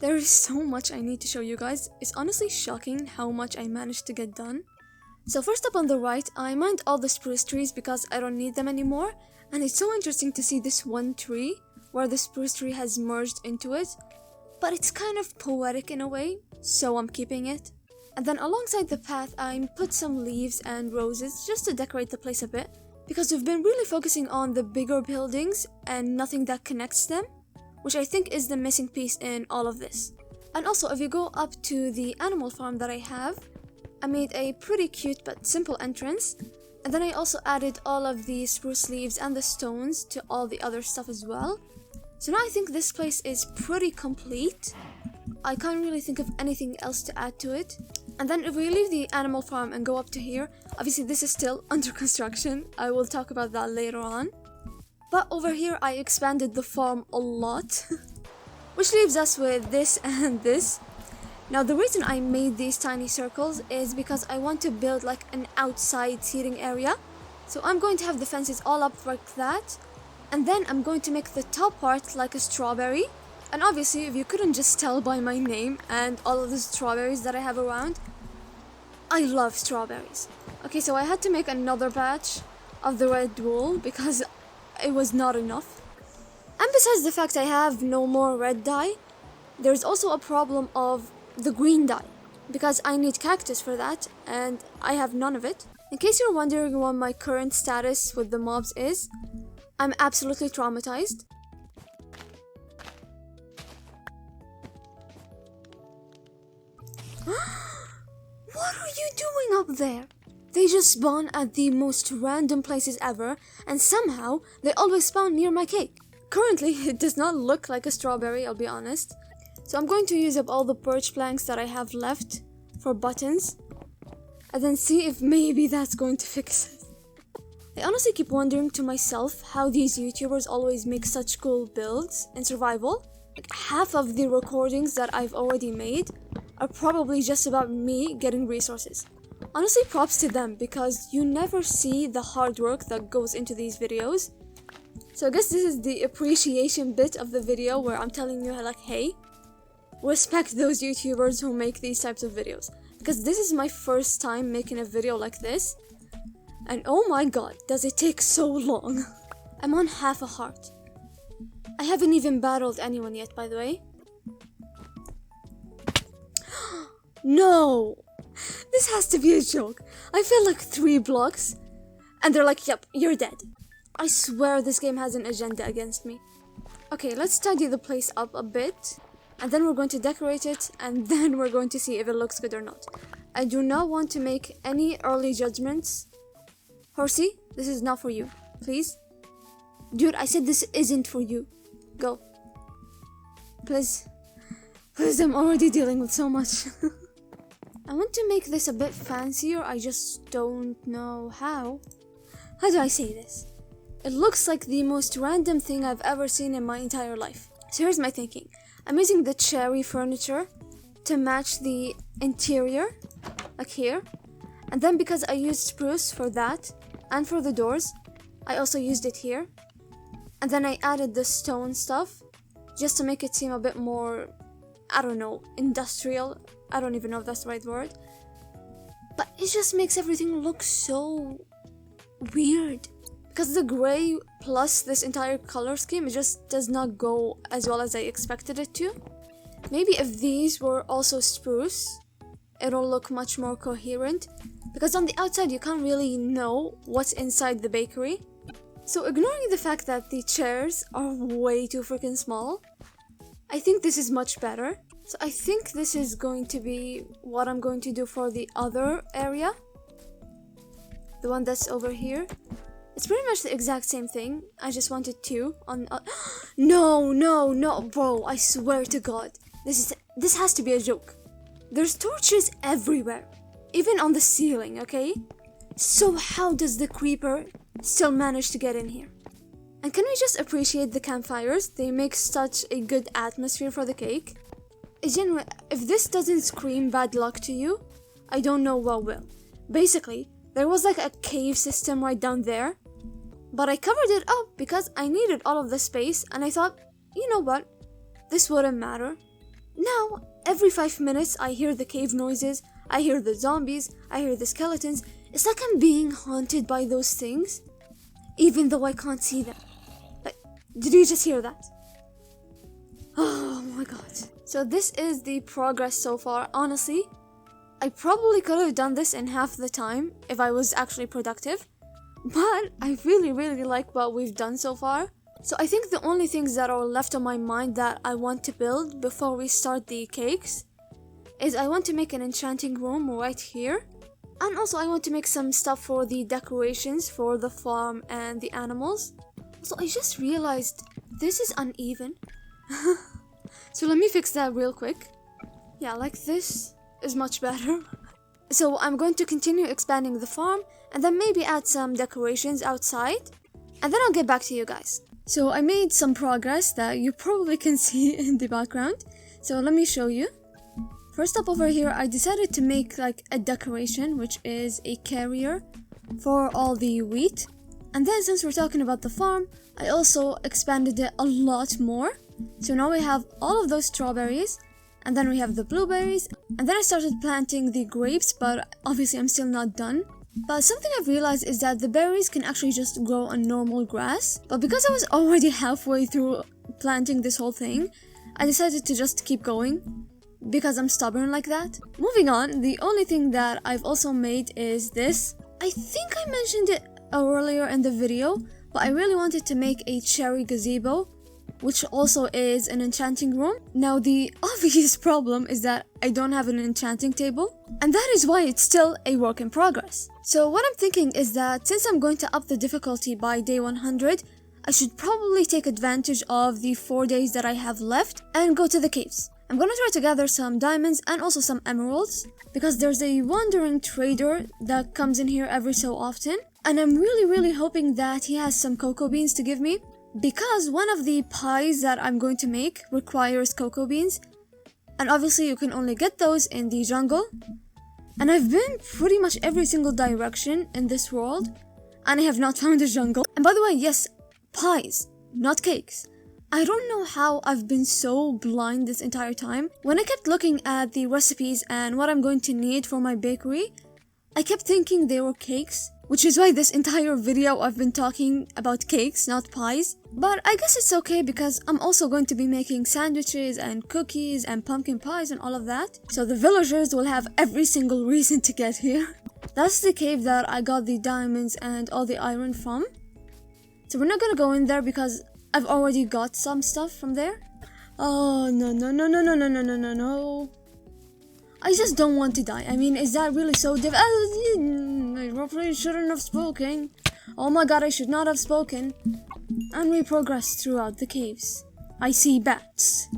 There is so much I need to show you guys. It's honestly shocking how much I managed to get done. So first up on the right, I mined all the spruce trees because I don't need them anymore. And it's so interesting to see this one tree where the spruce tree has merged into it. But it's kind of poetic in a way, so I'm keeping it. And then alongside the path, I put some leaves and roses just to decorate the place a bit, because we've been really focusing on the bigger buildings and nothing that connects them, which I think is the missing piece in all of this. And also, if you go up to the animal farm that I have, I made a pretty cute but simple entrance, and then I also added all of the spruce leaves and the stones to all the other stuff as well. So now I think this place is pretty complete. I can't really think of anything else to add to it. And then if we leave the animal farm and go up to here, obviously this is still under construction. I will talk about that later on. But over here I expanded the farm a lot. Which leaves us with this and this. Now the reason I made these tiny circles is because I want to build like an outside seating area. So I'm going to have the fences all up like that. And then I'm going to make the top part like a strawberry. And obviously, if you couldn't just tell by my name and all of the strawberries that I have around, I love strawberries. Okay, so I had to make another batch of the red wool because it was not enough. And besides the fact I have no more red dye, there's also a problem of the green dye, because I need cactus for that and I have none of it. In case you're wondering what my current status with the mobs is, I'm absolutely traumatized. What are you doing up there? They just spawn at the most random places ever, and somehow they always spawn near my cake. Currently, it does not look like a strawberry, I'll be honest. So I'm going to use up all the birch planks that I have left for buttons, and then see if maybe that's going to fix it. I honestly keep wondering to myself how these YouTubers always make such cool builds in survival. Like half of the recordings that I've already made are probably just about me getting resources. Honestly, props to them, because you never see the hard work that goes into these videos. So I guess this is the appreciation bit of the video where I'm telling you like, hey, respect those YouTubers who make these types of videos. Because this is my first time making a video like this. And oh my god, does it take so long. I'm on half a heart. I haven't even battled anyone yet, by the way. No! This has to be a joke. I fell like 3 blocks, and they're like, yep, you're dead. I swear this game has an agenda against me. Okay, let's tidy the place up a bit, and then we're going to decorate it, and then we're going to see if it looks good or not. I do not want to make any early judgments. Horsey, this is not for you. Please? Dude, I said this isn't for you. Go. Please. Because I'm already dealing with so much. I want to make this a bit fancier, I just don't know how. How do I say this? It looks like the most random thing I've ever seen in my entire life. So here's my thinking. I'm using the cherry furniture to match the interior, like here. And then because I used spruce for that, and for the doors, I also used it here. And then I added the stone stuff, just to make it seem a bit more, I don't know, industrial. I don't even know if that's the right word. But it just makes everything look so weird. Because the grey plus this entire color scheme, it just does not go as well as I expected it to. Maybe if these were also spruce, it'll look much more coherent. Because on the outside, you can't really know what's inside the bakery. So ignoring the fact that the chairs are way too freaking small, I think this is much better. So I think this is going to be what I'm going to do for the other area. The one that's over here. It's pretty much the exact same thing. I just wanted two on... No, bro. I swear to God. This has to be a joke. There's torches everywhere. Even on the ceiling, okay? So how does the creeper still manage to get in here? And can we just appreciate the campfires? They make such a good atmosphere for the cake. If this doesn't scream bad luck to you, I don't know what will. Basically, there was like a cave system right down there. But I covered it up because I needed all of the space and I thought, you know what? This wouldn't matter. Now, every 5 minutes I hear the cave noises, I hear the zombies, I hear the skeletons. It's like I'm being haunted by those things, even though I can't see them. Like, did you just hear that? Oh my god. So this is the progress so far. Honestly, I probably could have done this in half the time if I was actually productive. But I really like what we've done so far. So I think the only things that are left on my mind that I want to build before we start the cakes is I want to make an enchanting room right here. And also I want to make some stuff for the decorations for the farm and the animals. So I just realized this is uneven. So let me fix that real quick. Yeah, like this is much better. So I'm going to continue expanding the farm and then maybe add some decorations outside. And then I'll get back to you guys. So I made some progress that you probably can see in the background. So let me show you. First up over here, I decided to make like a decoration, which is a carrier for all the wheat. And then since we're talking about the farm, I also expanded it a lot more. So now we have all of those strawberries. And then we have the blueberries. And then I started planting the grapes, but obviously I'm still not done. But something I've realized is that the berries can actually just grow on normal grass. But because I was already halfway through planting this whole thing, I decided to just keep going. Because I'm stubborn like that. Moving on, the only thing that I've also made is this. I think I mentioned it earlier in the video, but I really wanted to make a cherry gazebo, which also is an enchanting room. Now the obvious problem is that I don't have an enchanting table, and that is why it's still a work in progress. So what I'm thinking is that since I'm going to up the difficulty by day 100, I should probably take advantage of the 4 days that I have left and go to the caves. I'm gonna try to gather some diamonds and also some emeralds, because there's a wandering trader that comes in here every so often, and I'm really hoping that he has some cocoa beans to give me, because one of the pies that I'm going to make requires cocoa beans, and obviously you can only get those in the jungle. And I've been pretty much every single direction in this world, and I have not found a jungle. And by the way, yes, pies, not cakes. I don't know how I've been so blind this entire time. When I kept looking at the recipes and what I'm going to need for my bakery, I kept thinking they were cakes, which is why this entire video I've been talking about cakes, not pies. But I guess it's okay because I'm also going to be making sandwiches and cookies and pumpkin pies and all of that. So the villagers will have every single reason to get here. That's the cave that I got the diamonds and all the iron from. So we're not gonna go in there because I've already got some stuff from there. Oh, no. I just don't want to die. I mean, is that really so I probably shouldn't have spoken. Oh my god, I should not have spoken. And we progress throughout the caves. I see bats.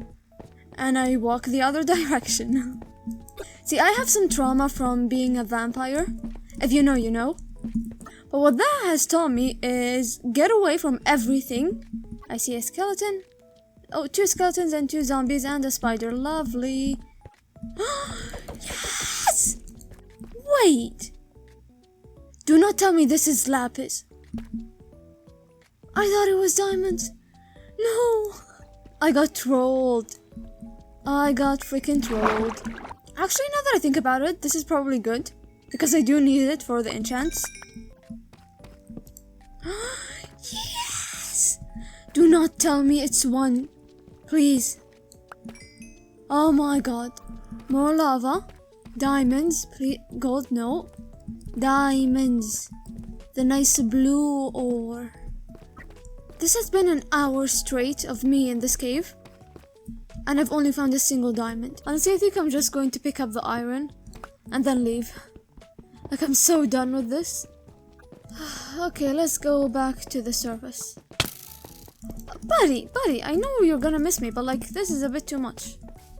and I walk the other direction. See, I have some trauma from being a vampire. If you know, you know. But what that has taught me is get away from everything. I see a skeleton. Oh, 2 skeletons and 2 zombies and a spider. Lovely. Yes! Wait! Do not tell me this is lapis. I thought it was diamonds. No! I got trolled. I got freaking trolled. Actually, now that I think about it, this is probably good. Because I do need it for the enchants. Yes! Do not tell me it's 1. Please. Oh my god. More lava. Diamonds. Please. Gold, no. Diamonds. The nice blue ore. This has been an hour straight of me in this cave. And I've only found a single diamond. Honestly, I think I'm just going to pick up the iron. And then leave. Like, I'm so done with this. Okay, let's go back to the surface. Buddy, I know you're gonna miss me, but like, this is a bit too much.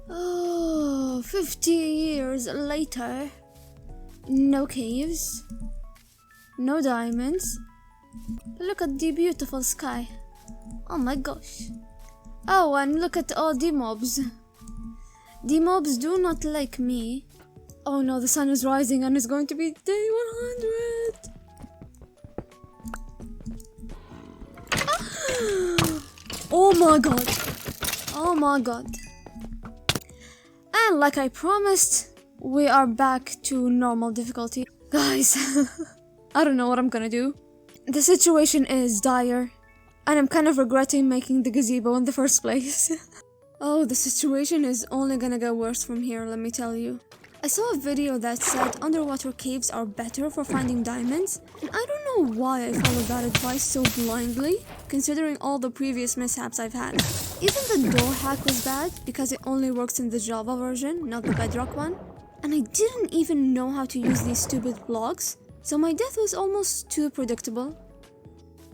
Oh, 50 years later. No caves. No diamonds. Look at the beautiful sky. Oh my gosh. Oh, and look at all the mobs. The mobs do not like me. Oh no, the sun is rising and it's going to be day 100. Oh my god. Oh my god. And like I promised, we are back to normal difficulty. Guys, I don't know what I'm gonna do. The situation is dire, and I'm kind of regretting making the gazebo in the first place. Oh, the situation is only gonna get worse from here, let me tell you. I saw a video that said underwater caves are better for finding diamonds, and I don't know why I followed that advice so blindly, considering all the previous mishaps I've had. Even the door hack was bad, because it only works in the Java version, not the Bedrock one. And I didn't even know how to use these stupid blocks, so my death was almost too predictable.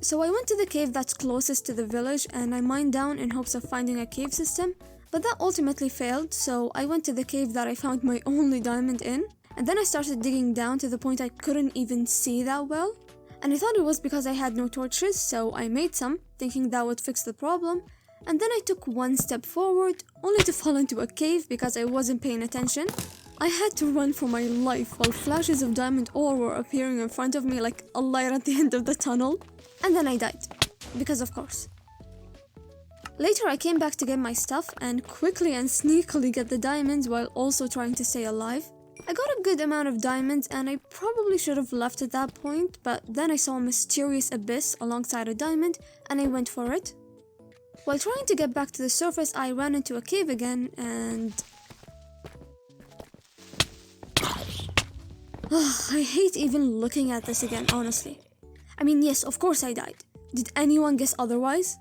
So I went to the cave that's closest to the village, and I mined down in hopes of finding a cave system, but that ultimately failed, so I went to the cave that I found my only diamond in, and then I started digging down to the point I couldn't even see that well. And I thought it was because I had no torches, so I made some, thinking that would fix the problem, and then I took one step forward, only to fall into a cave because I wasn't paying attention. I had to run for my life while flashes of diamond ore were appearing in front of me like a light at the end of the tunnel, and then I died, because of course. Later I came back to get my stuff and quickly and sneakily get the diamonds while also trying to stay alive. I got a good amount of diamonds and I probably should have left at that point, but then I saw a mysterious abyss alongside a diamond and I went for it. While trying to get back to the surface, I ran into a cave again and... I hate even looking at this again, honestly. I mean, yes, of course I died. Did anyone guess otherwise?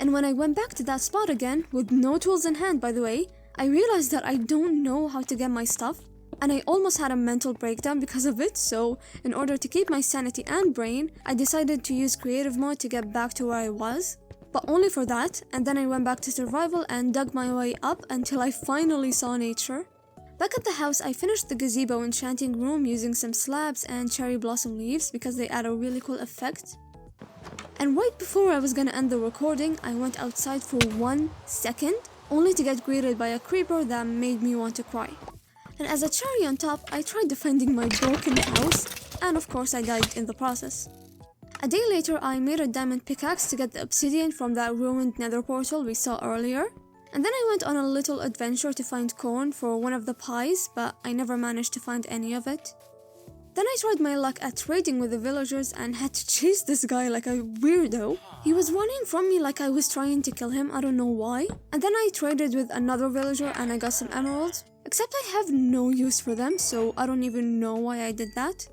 And when I went back to that spot again, with no tools in hand by the way, I realized that I don't know how to get my stuff, and I almost had a mental breakdown because of it, so in order to keep my sanity and brain, I decided to use creative mode to get back to where I was, but only for that, and then I went back to survival and dug my way up until I finally saw nature. Back at the house, I finished the gazebo enchanting room using some slabs and cherry blossom leaves because they add a really cool effect. And right before I was gonna end the recording, I went outside for 1 second, only to get greeted by a creeper that made me want to cry. And as a cherry on top, I tried defending my broken house, and of course I died in the process. A day later, I made a diamond pickaxe to get the obsidian from that ruined nether portal we saw earlier. And then I went on a little adventure to find corn for one of the pies, but I never managed to find any of it. Then I tried my luck at trading with the villagers and had to chase this guy like a weirdo. He was running from me like I was trying to kill him, I don't know why. And then I traded with another villager and I got some emeralds. Except I have no use for them, so I don't even know why I did that.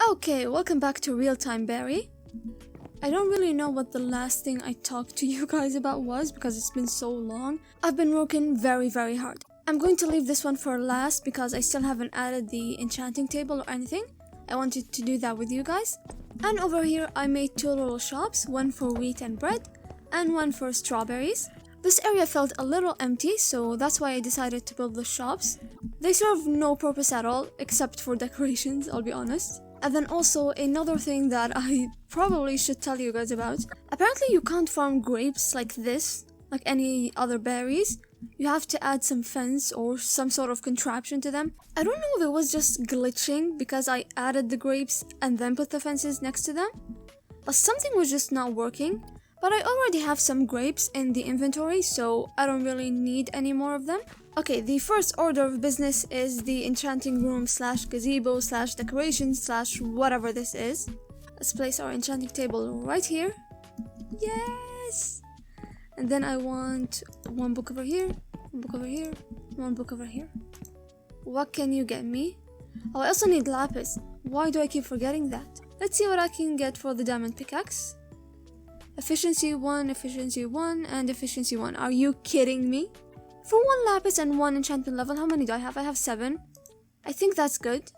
Okay, welcome back to Real Time Berry. I don't really know what the last thing I talked to you guys about was because it's been so long. I've been working very hard. I'm going to leave this one for last because I still haven't added the enchanting table or anything. I wanted to do that with you guys. And over here I made 2 little shops, one for wheat and bread and one for strawberries. This area felt a little empty, so that's why I decided to build the shops. They serve no purpose at all, except for decorations, I'll be honest. And then also another thing that I probably should tell you guys about. Apparently you can't farm grapes like this, like any other berries. You have to add some fence or some sort of contraption to them. I don't know if it was just glitching because I added the grapes and then put the fences next to them, but something was just not working. But I already have some grapes in the inventory, so I don't really need any more of them. Okay, the first order of business is the enchanting room slash gazebo slash decoration slash whatever this is. Let's place our enchanting table right here. Yes! And then I want one book over here, one book over here, one book over here. What can you get me? Oh, I also need lapis. Why do I keep forgetting that? Let's see what I can get for the diamond pickaxe. Efficiency 1, and efficiency 1. Are you kidding me? For 1 lapis and 1 enchantment level, how many do I have? I have 7. I think that's good.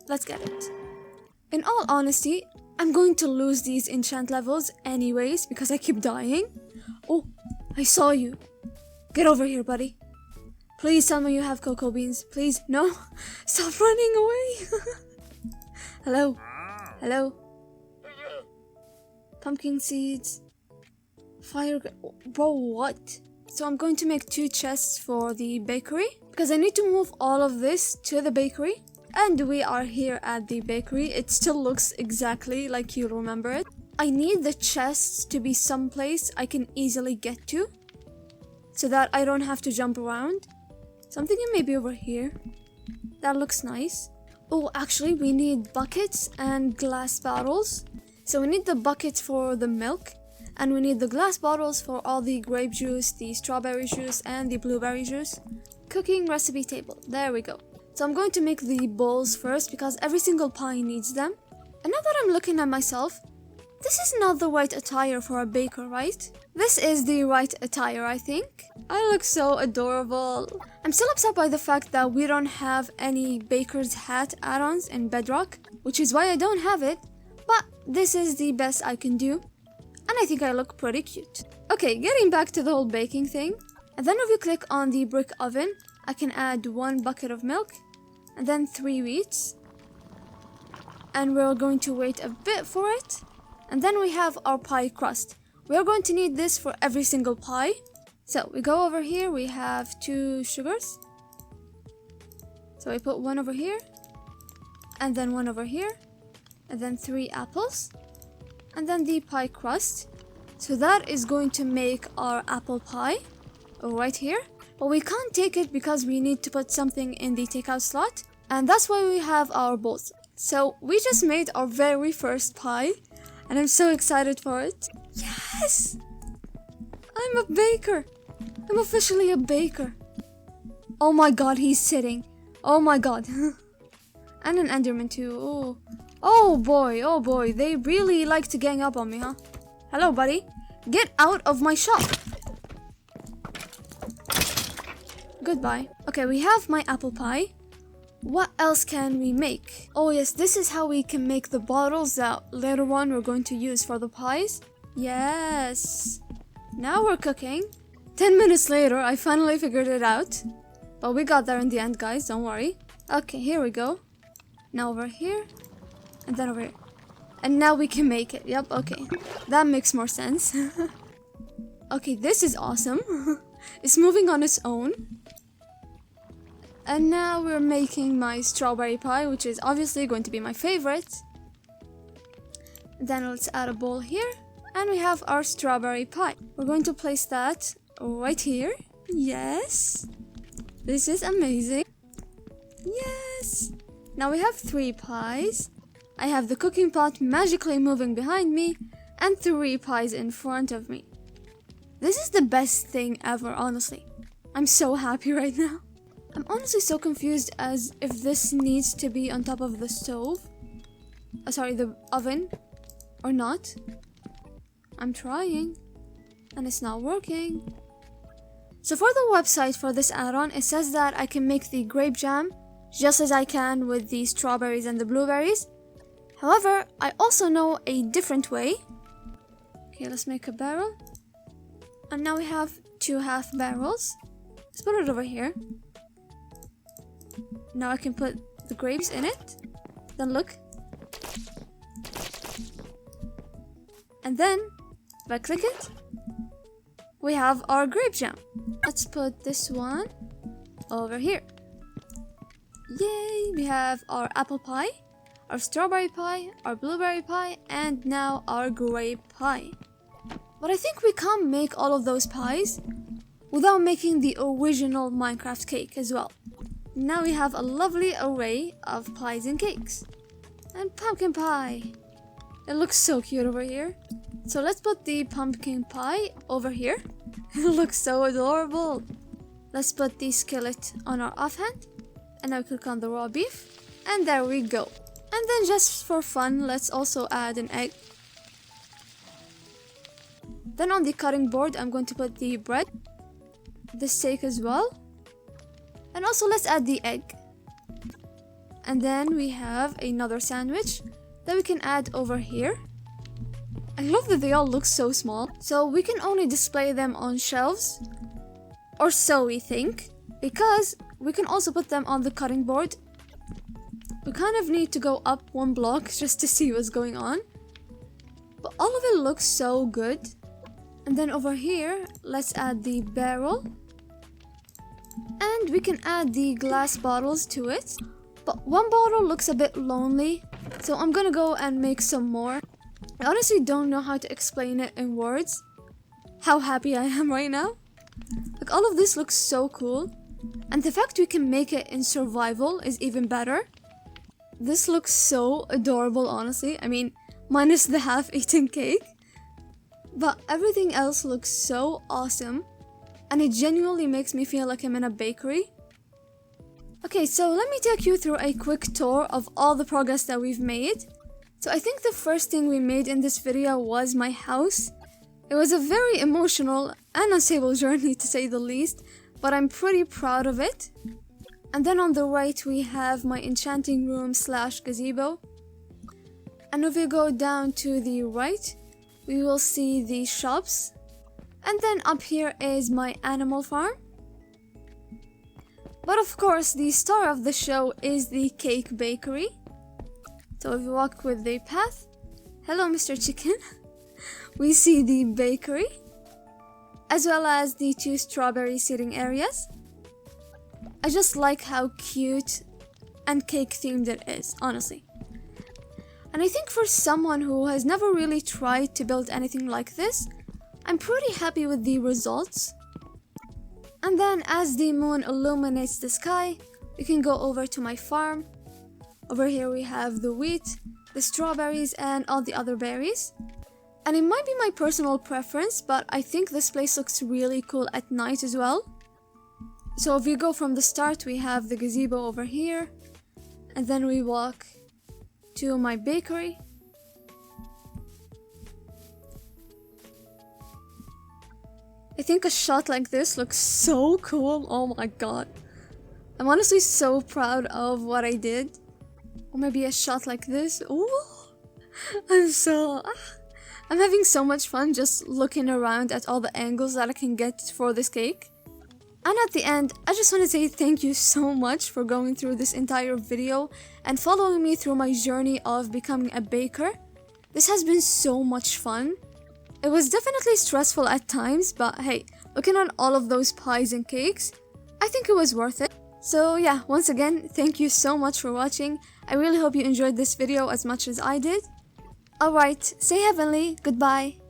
Let's get it. In all honesty, I'm going to lose these enchant levels anyways because I keep dying. Oh, I saw you. Get over here, buddy. Please tell me you have cocoa beans. Please, no. Stop running away. Hello. Hello. Pumpkin seeds. Fire. Bro, what? So I'm going to make 2 chests for the bakery because I need to move all of this to the bakery. And we are here at the bakery. It still looks exactly like you remember it. I need the chests to be someplace I can easily get to so that I don't have to jump around. So I'm thinking maybe over here. That looks nice. Oh, actually we need buckets and glass bottles. So we need the buckets for the milk, and we need the glass bottles for all the grape juice, the strawberry juice, and the blueberry juice. Cooking recipe table. There we go. So I'm going to make the bowls first because every single pie needs them. And now that I'm looking at myself, this is not the right attire for a baker, right? This is the right attire, I think. I look so adorable. I'm still upset by the fact that we don't have any baker's hat add-ons in Bedrock, which is why I don't have it. But this is the best I can do, and I think I look pretty cute. Okay, getting back to the whole baking thing. And then if you click on the brick oven, I can add 1 bucket of milk, and then 3 wheats. And we're going to wait a bit for it. And then we have our pie crust. We're going to need this for every single pie. So we go over here, we have 2 sugars. So we put 1 over here, and then 1 over here. And then 3 apples, and then the pie crust. So that is going to make our apple pie right here. But we can't take it because we need to put something in the takeout slot, and that's why we have our bowls. So we just made our very first pie, and I'm so excited for it. Yes! I'm a baker. I'm officially a baker. Oh my god, he's sitting. Oh my god. And an enderman too. Oh boy, they really like to gang up on me, huh? Hello, buddy. Get out of my shop. Goodbye. Okay, we have my apple pie. What else can we make? Oh yes, this is how we can make the bottles that later on we're going to use for the pies. Yes. Now we're cooking. 10 minutes later, I finally figured it out. But we got there in the end, guys, don't worry. Okay, here we go. Now over here. And then over here. And now we can make it. Yep, okay. That makes more sense. Okay, this is awesome. It's moving on its own. And now we're making my strawberry pie, which is obviously going to be my favorite. Then let's add a bowl here. And we have our strawberry pie. We're going to place that right here. Yes. This is amazing. Yes. Now we have 3 pies. I have the cooking pot magically moving behind me and 3 pies in front of me. This is the best thing ever, honestly. I'm so happy right now. I'm honestly so confused as if this needs to be on top of the stove. Sorry, the oven. Or not. I'm trying. And it's not working. So for the website for this add-on, it says that I can make the grape jam just as I can with the strawberries and the blueberries. However, I also know a different way. Okay, let's make a barrel. And now we have 2 half barrels. Let's put it over here. Now I can put the grapes in it. Then look. And then, if I click it, we have our grape jam. Let's put this one over here. Yay! We have our apple pie, our strawberry pie, our blueberry pie, and now our grape pie. But I think we can't make all of those pies without making the original Minecraft cake as well. Now we have a lovely array of pies and cakes. And pumpkin pie. It looks so cute over here. So let's put the pumpkin pie over here. It looks so adorable. Let's put the skillet on our offhand. And now click on the raw beef. And there we go. And then just for fun, let's also add an egg. Then on the cutting board, I'm going to put the bread, the steak as well. And also let's add the egg. And then we have another sandwich that we can add over here. I love that they all look so small. So we can only display them on shelves, or so we think, because we can also put them on the cutting board. We kind of need to go up 1 block just to see what's going on. But all of it looks so good. And then over here, let's add the barrel. And we can add the glass bottles to it. But 1 bottle looks a bit lonely, so I'm gonna go and make some more. I honestly don't know how to explain it in words, how happy I am right now. Like, all of this looks so cool. And the fact we can make it in survival is even better. This looks so adorable, honestly. I mean, minus the half-eaten cake. But everything else looks so awesome. And it genuinely makes me feel like I'm in a bakery. Okay, so let me take you through a quick tour of all the progress that we've made. So I think the first thing we made in this video was my house. It was a very emotional and unstable journey, to say the least, but I'm pretty proud of it. And then on the right we have my enchanting room / gazebo. And if we go down to the right, we will see the shops. And then up here is my animal farm. But of course, the star of the show is the cake bakery. So if you walk with the path, hello Mr. Chicken, we see the bakery, as well as the 2 strawberry seating areas. I just like how cute and cake themed it is, honestly. And I think for someone who has never really tried to build anything like this, I'm pretty happy with the results. And then as the moon illuminates the sky, we can go over to my farm. Over here we have the wheat, the strawberries, and all the other berries. And it might be my personal preference, but I think this place looks really cool at night as well. So if we go from the start, we have the gazebo over here. And then we walk to my bakery. I think a shot like this looks so cool. Oh my god. I'm honestly so proud of what I did. Or maybe a shot like this. Ooh. I'm having so much fun just looking around at all the angles that I can get for this cake. And at the end, I just want to say thank you so much for going through this entire video and following me through my journey of becoming a baker. This has been so much fun. It was definitely stressful at times, but hey, looking at all of those pies and cakes, I think it was worth it. So yeah, once again, thank you so much for watching. I really hope you enjoyed this video as much as I did. Alright, stay heavenly, goodbye.